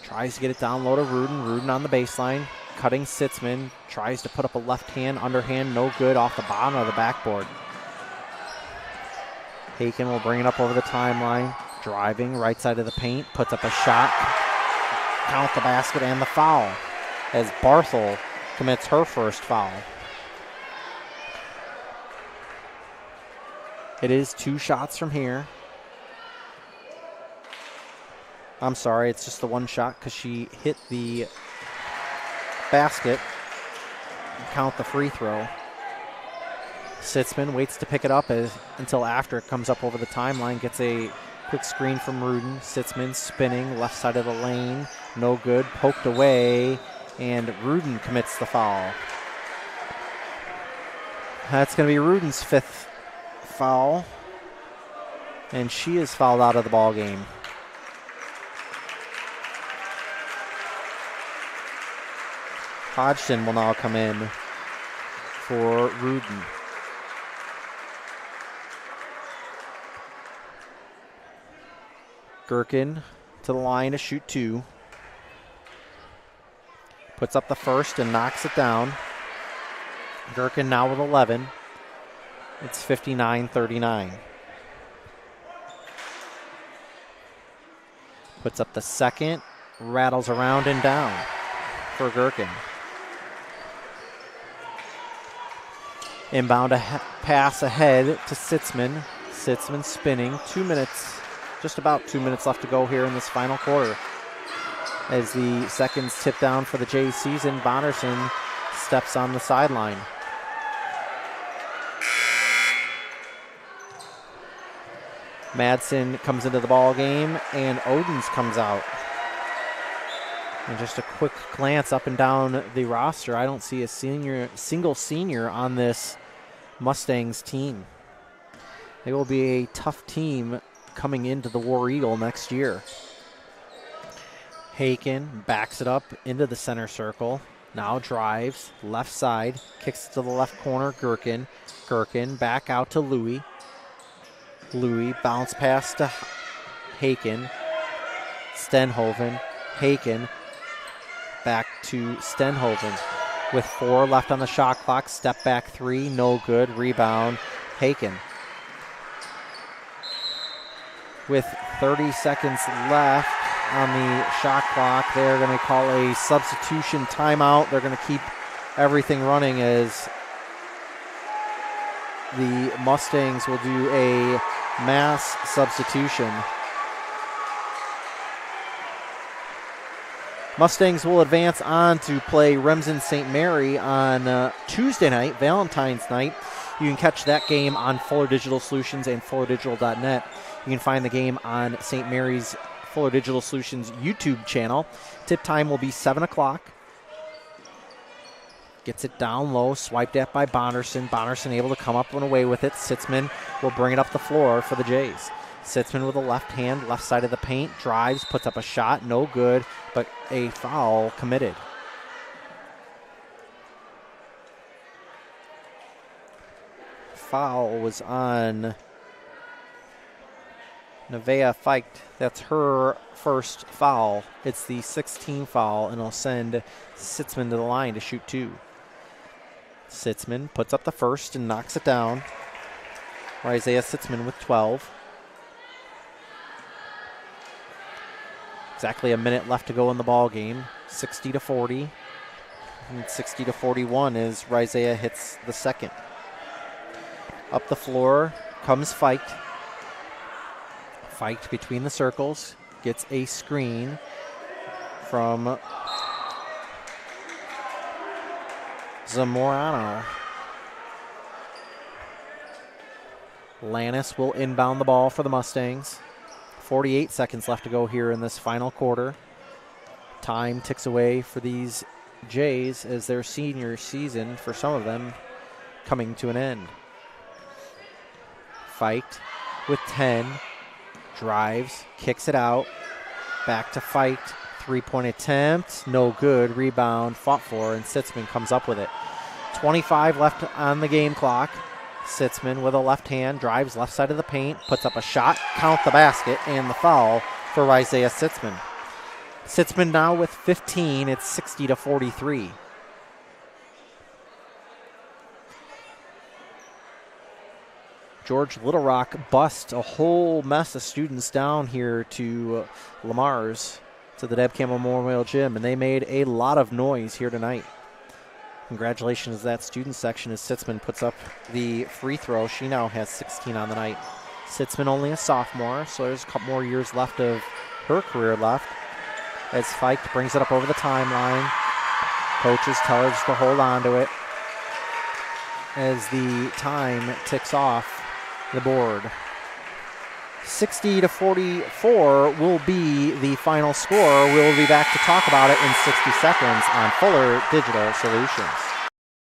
Tries to get it down low to Rudin. Rudin on the baseline. Cutting Sitzman, tries to put up a left hand, underhand, no good, off the bottom of the backboard. Haken will bring it up over the timeline, driving right side of the paint, puts up a shot, count the basket and the foul as Barthel commits her first foul. It is 2 shots from here. I'm sorry, it's just the 1 shot because she hit the basket. Count the free throw. Sitzman waits to pick it up until after it comes up over the timeline. Gets a quick screen from Rudin. Sitzman spinning left side of the lane. No good. Poked away. And Rudin commits the foul. That's going to be Rudin's 5th foul. And she is fouled out of the ball game. Hodgson will now come in for Rudin. Gherkin to the line to shoot 2. Puts up the first and knocks it down. Gherkin now with 11. It's 59-39. Puts up the second, rattles around and down for Gherkin. Inbound pass ahead to Sitzman. Sitzman spinning. 2 minutes, just about 2 minutes left to go here in this final quarter. As the seconds tip down for the Jays season, Bonderson steps on the sideline. Madsen comes into the ball game, and Odens comes out. And just a quick glance up and down the roster, I don't see a single senior on this Mustangs team. They will be a tough team coming into the War Eagle next year. Haken backs it up into the center circle. Now drives, left side, kicks it to the left corner, Gherkin. Gherkin back out to Louis. Louis bounce pass to Haken. Stenhoven. Haken back to Stenhoven. With 4 left on the shot clock, step back 3, no good, rebound, Haken. With 30 seconds left on the shot clock, they're going to call a substitution timeout. They're going to keep everything running as the Mustangs will do a mass substitution. Mustangs will advance on to play Remsen St. Mary on Tuesday night, Valentine's night. You can catch that game on Fuller Digital Solutions and FullerDigital.net. You can find the game on St. Mary's Fuller Digital Solutions YouTube channel. Tip time will be 7 o'clock. Gets it down low, swiped at by Bonderson. Bonderson able to come up and away with it. Sitzman will bring it up the floor for the Jays. Sitzman with a left hand, left side of the paint, drives, puts up a shot, no good, but a foul committed. Foul was on Nevaeh Feicht. That's her first foul. It's the 16th foul, and it'll send Sitzman to the line to shoot 2. Sitzman puts up the first and knocks it down. Isaiah Sitzman with 12. Exactly a minute left to go in the ball game. 60-40. And 60-41 as Isaiah hits the second. Up the floor comes Feicht. Feicht between the circles. Gets a screen from Zamorano. Lannis will inbound the ball for the Mustangs. 48 seconds left to go here in this final quarter. Time ticks away for these Jays as their senior season, for some of them, coming to an end. Feicht with 10. Drives, kicks it out. Back to Feicht. 3-point attempt. No good. Rebound fought for, and Sitzman comes up with it. 25 left on the game clock. Sitzman with a left hand, drives left side of the paint, puts up a shot, count the basket, and the foul for Isaiah Sitzman. Sitzman now with 15. It's 60-43. George Little Rock busts a whole mess of students down here to Lamar's, to the Deb Campbell Memorial Gym, and they made a lot of noise here tonight. Congratulations to that student section as Sitzman puts up the free throw. She now has 16 on the night. Sitzman only a sophomore, so there's a couple more years left of her career left. As Feicht brings it up over the timeline. Coaches tell her just to hold on to it as the time ticks off the board. 60-44 will be the final score. We'll be back to talk about it in 60 seconds on Fuller Digital Solutions.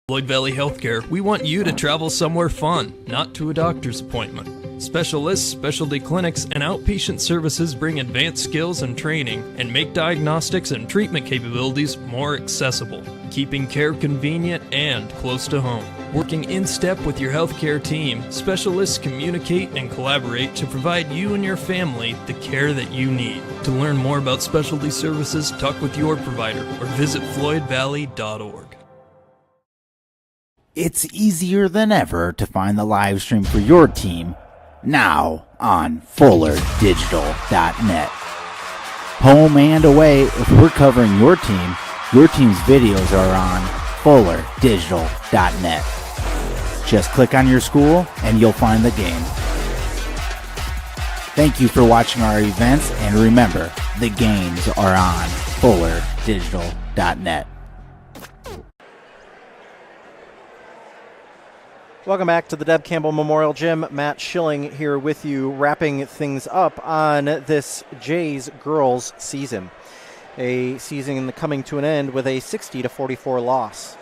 Floyd Valley Healthcare, we want you to travel somewhere fun, not to a doctor's appointment. Specialists, specialty clinics, and outpatient services bring advanced skills and training and make diagnostics and treatment capabilities more accessible, keeping care convenient and close to home. Working in step with your healthcare team, specialists communicate and collaborate to provide you and your family the care that you need. To learn more about specialty services, talk with your provider or visit floydvalley.org. It's easier than ever to find the live stream for your team now on FullerDigital.net. Home and away, if we're covering your team's videos are on FullerDigital.net. Just click on your school and you'll find the game. Thank you for watching our events, and remember, the games are on FullerDigital.net. Welcome back to the Deb Campbell Memorial Gym. Matt Schilling here with you, wrapping things up on this Jays girls season. A season coming to an end with a 60-44 loss.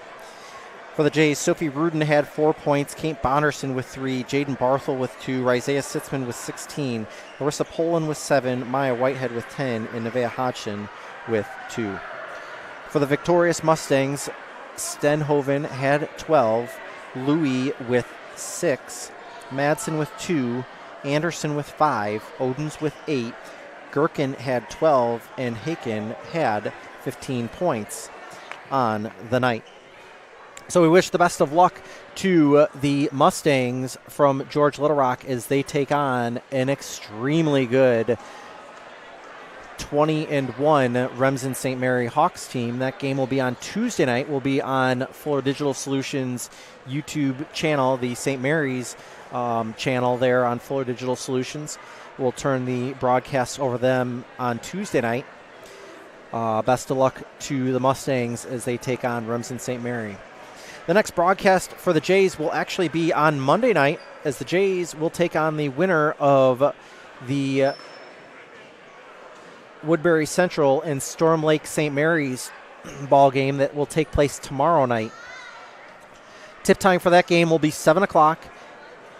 For the Jays, Sophie Rudin had 4 points, Kate Bonderson with 3, Jaden Barthel with 2, Isaiah Sitzman with 16, Larissa Poland with 7, Maya Whitehead with 10, and Nevaeh Hodgson with 2. For the victorious Mustangs, Stenhoven had 12, Louis with 6, Madsen with 2, Anderson with 5, Odens with 8, Gherkin had 12, and Haken had 15 points on the night. So we wish the best of luck to the Mustangs from George Little Rock as they take on an extremely good 20-1 Remsen St. Mary Hawks team. That game will be on Tuesday night. Will be on Fuller Digital Solutions YouTube channel, the St. Mary's channel there on Fuller Digital Solutions. We'll turn the broadcast over them on Tuesday night. Best of luck to the Mustangs as they take on Remsen St. Mary. The next broadcast for the Jays will actually be on Monday night as the Jays will take on the winner of the Woodbury Central and Storm Lake St. Mary's ball game that will take place tomorrow night. Tip time for that game will be 7 o'clock.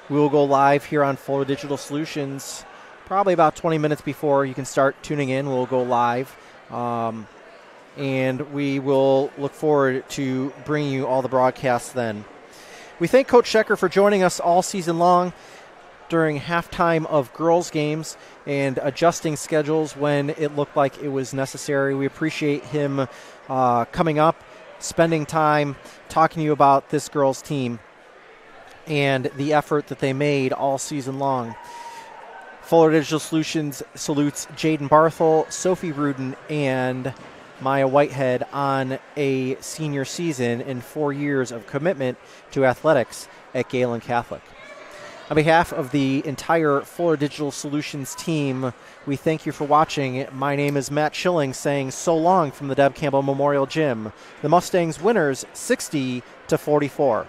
We will go live here on Fuller Digital Solutions probably about 20 minutes before you can start tuning in. We'll go live. And we will look forward to bringing you all the broadcasts then. We thank Coach Schecker for joining us all season long during halftime of girls' games and adjusting schedules when it looked like it was necessary. We appreciate him coming up, spending time, talking to you about this girls' team and the effort that they made all season long. Fuller Digital Solutions salutes Jaden Barthel, Sophie Rudin, and Maya Whitehead on a senior season and 4 years of commitment to athletics at Gehlen Catholic. On behalf of the entire Florida Digital Solutions team, we thank you for watching. My name is Matt Schilling saying so long from the Deb Campbell Memorial Gym. The Mustangs winners 60-44.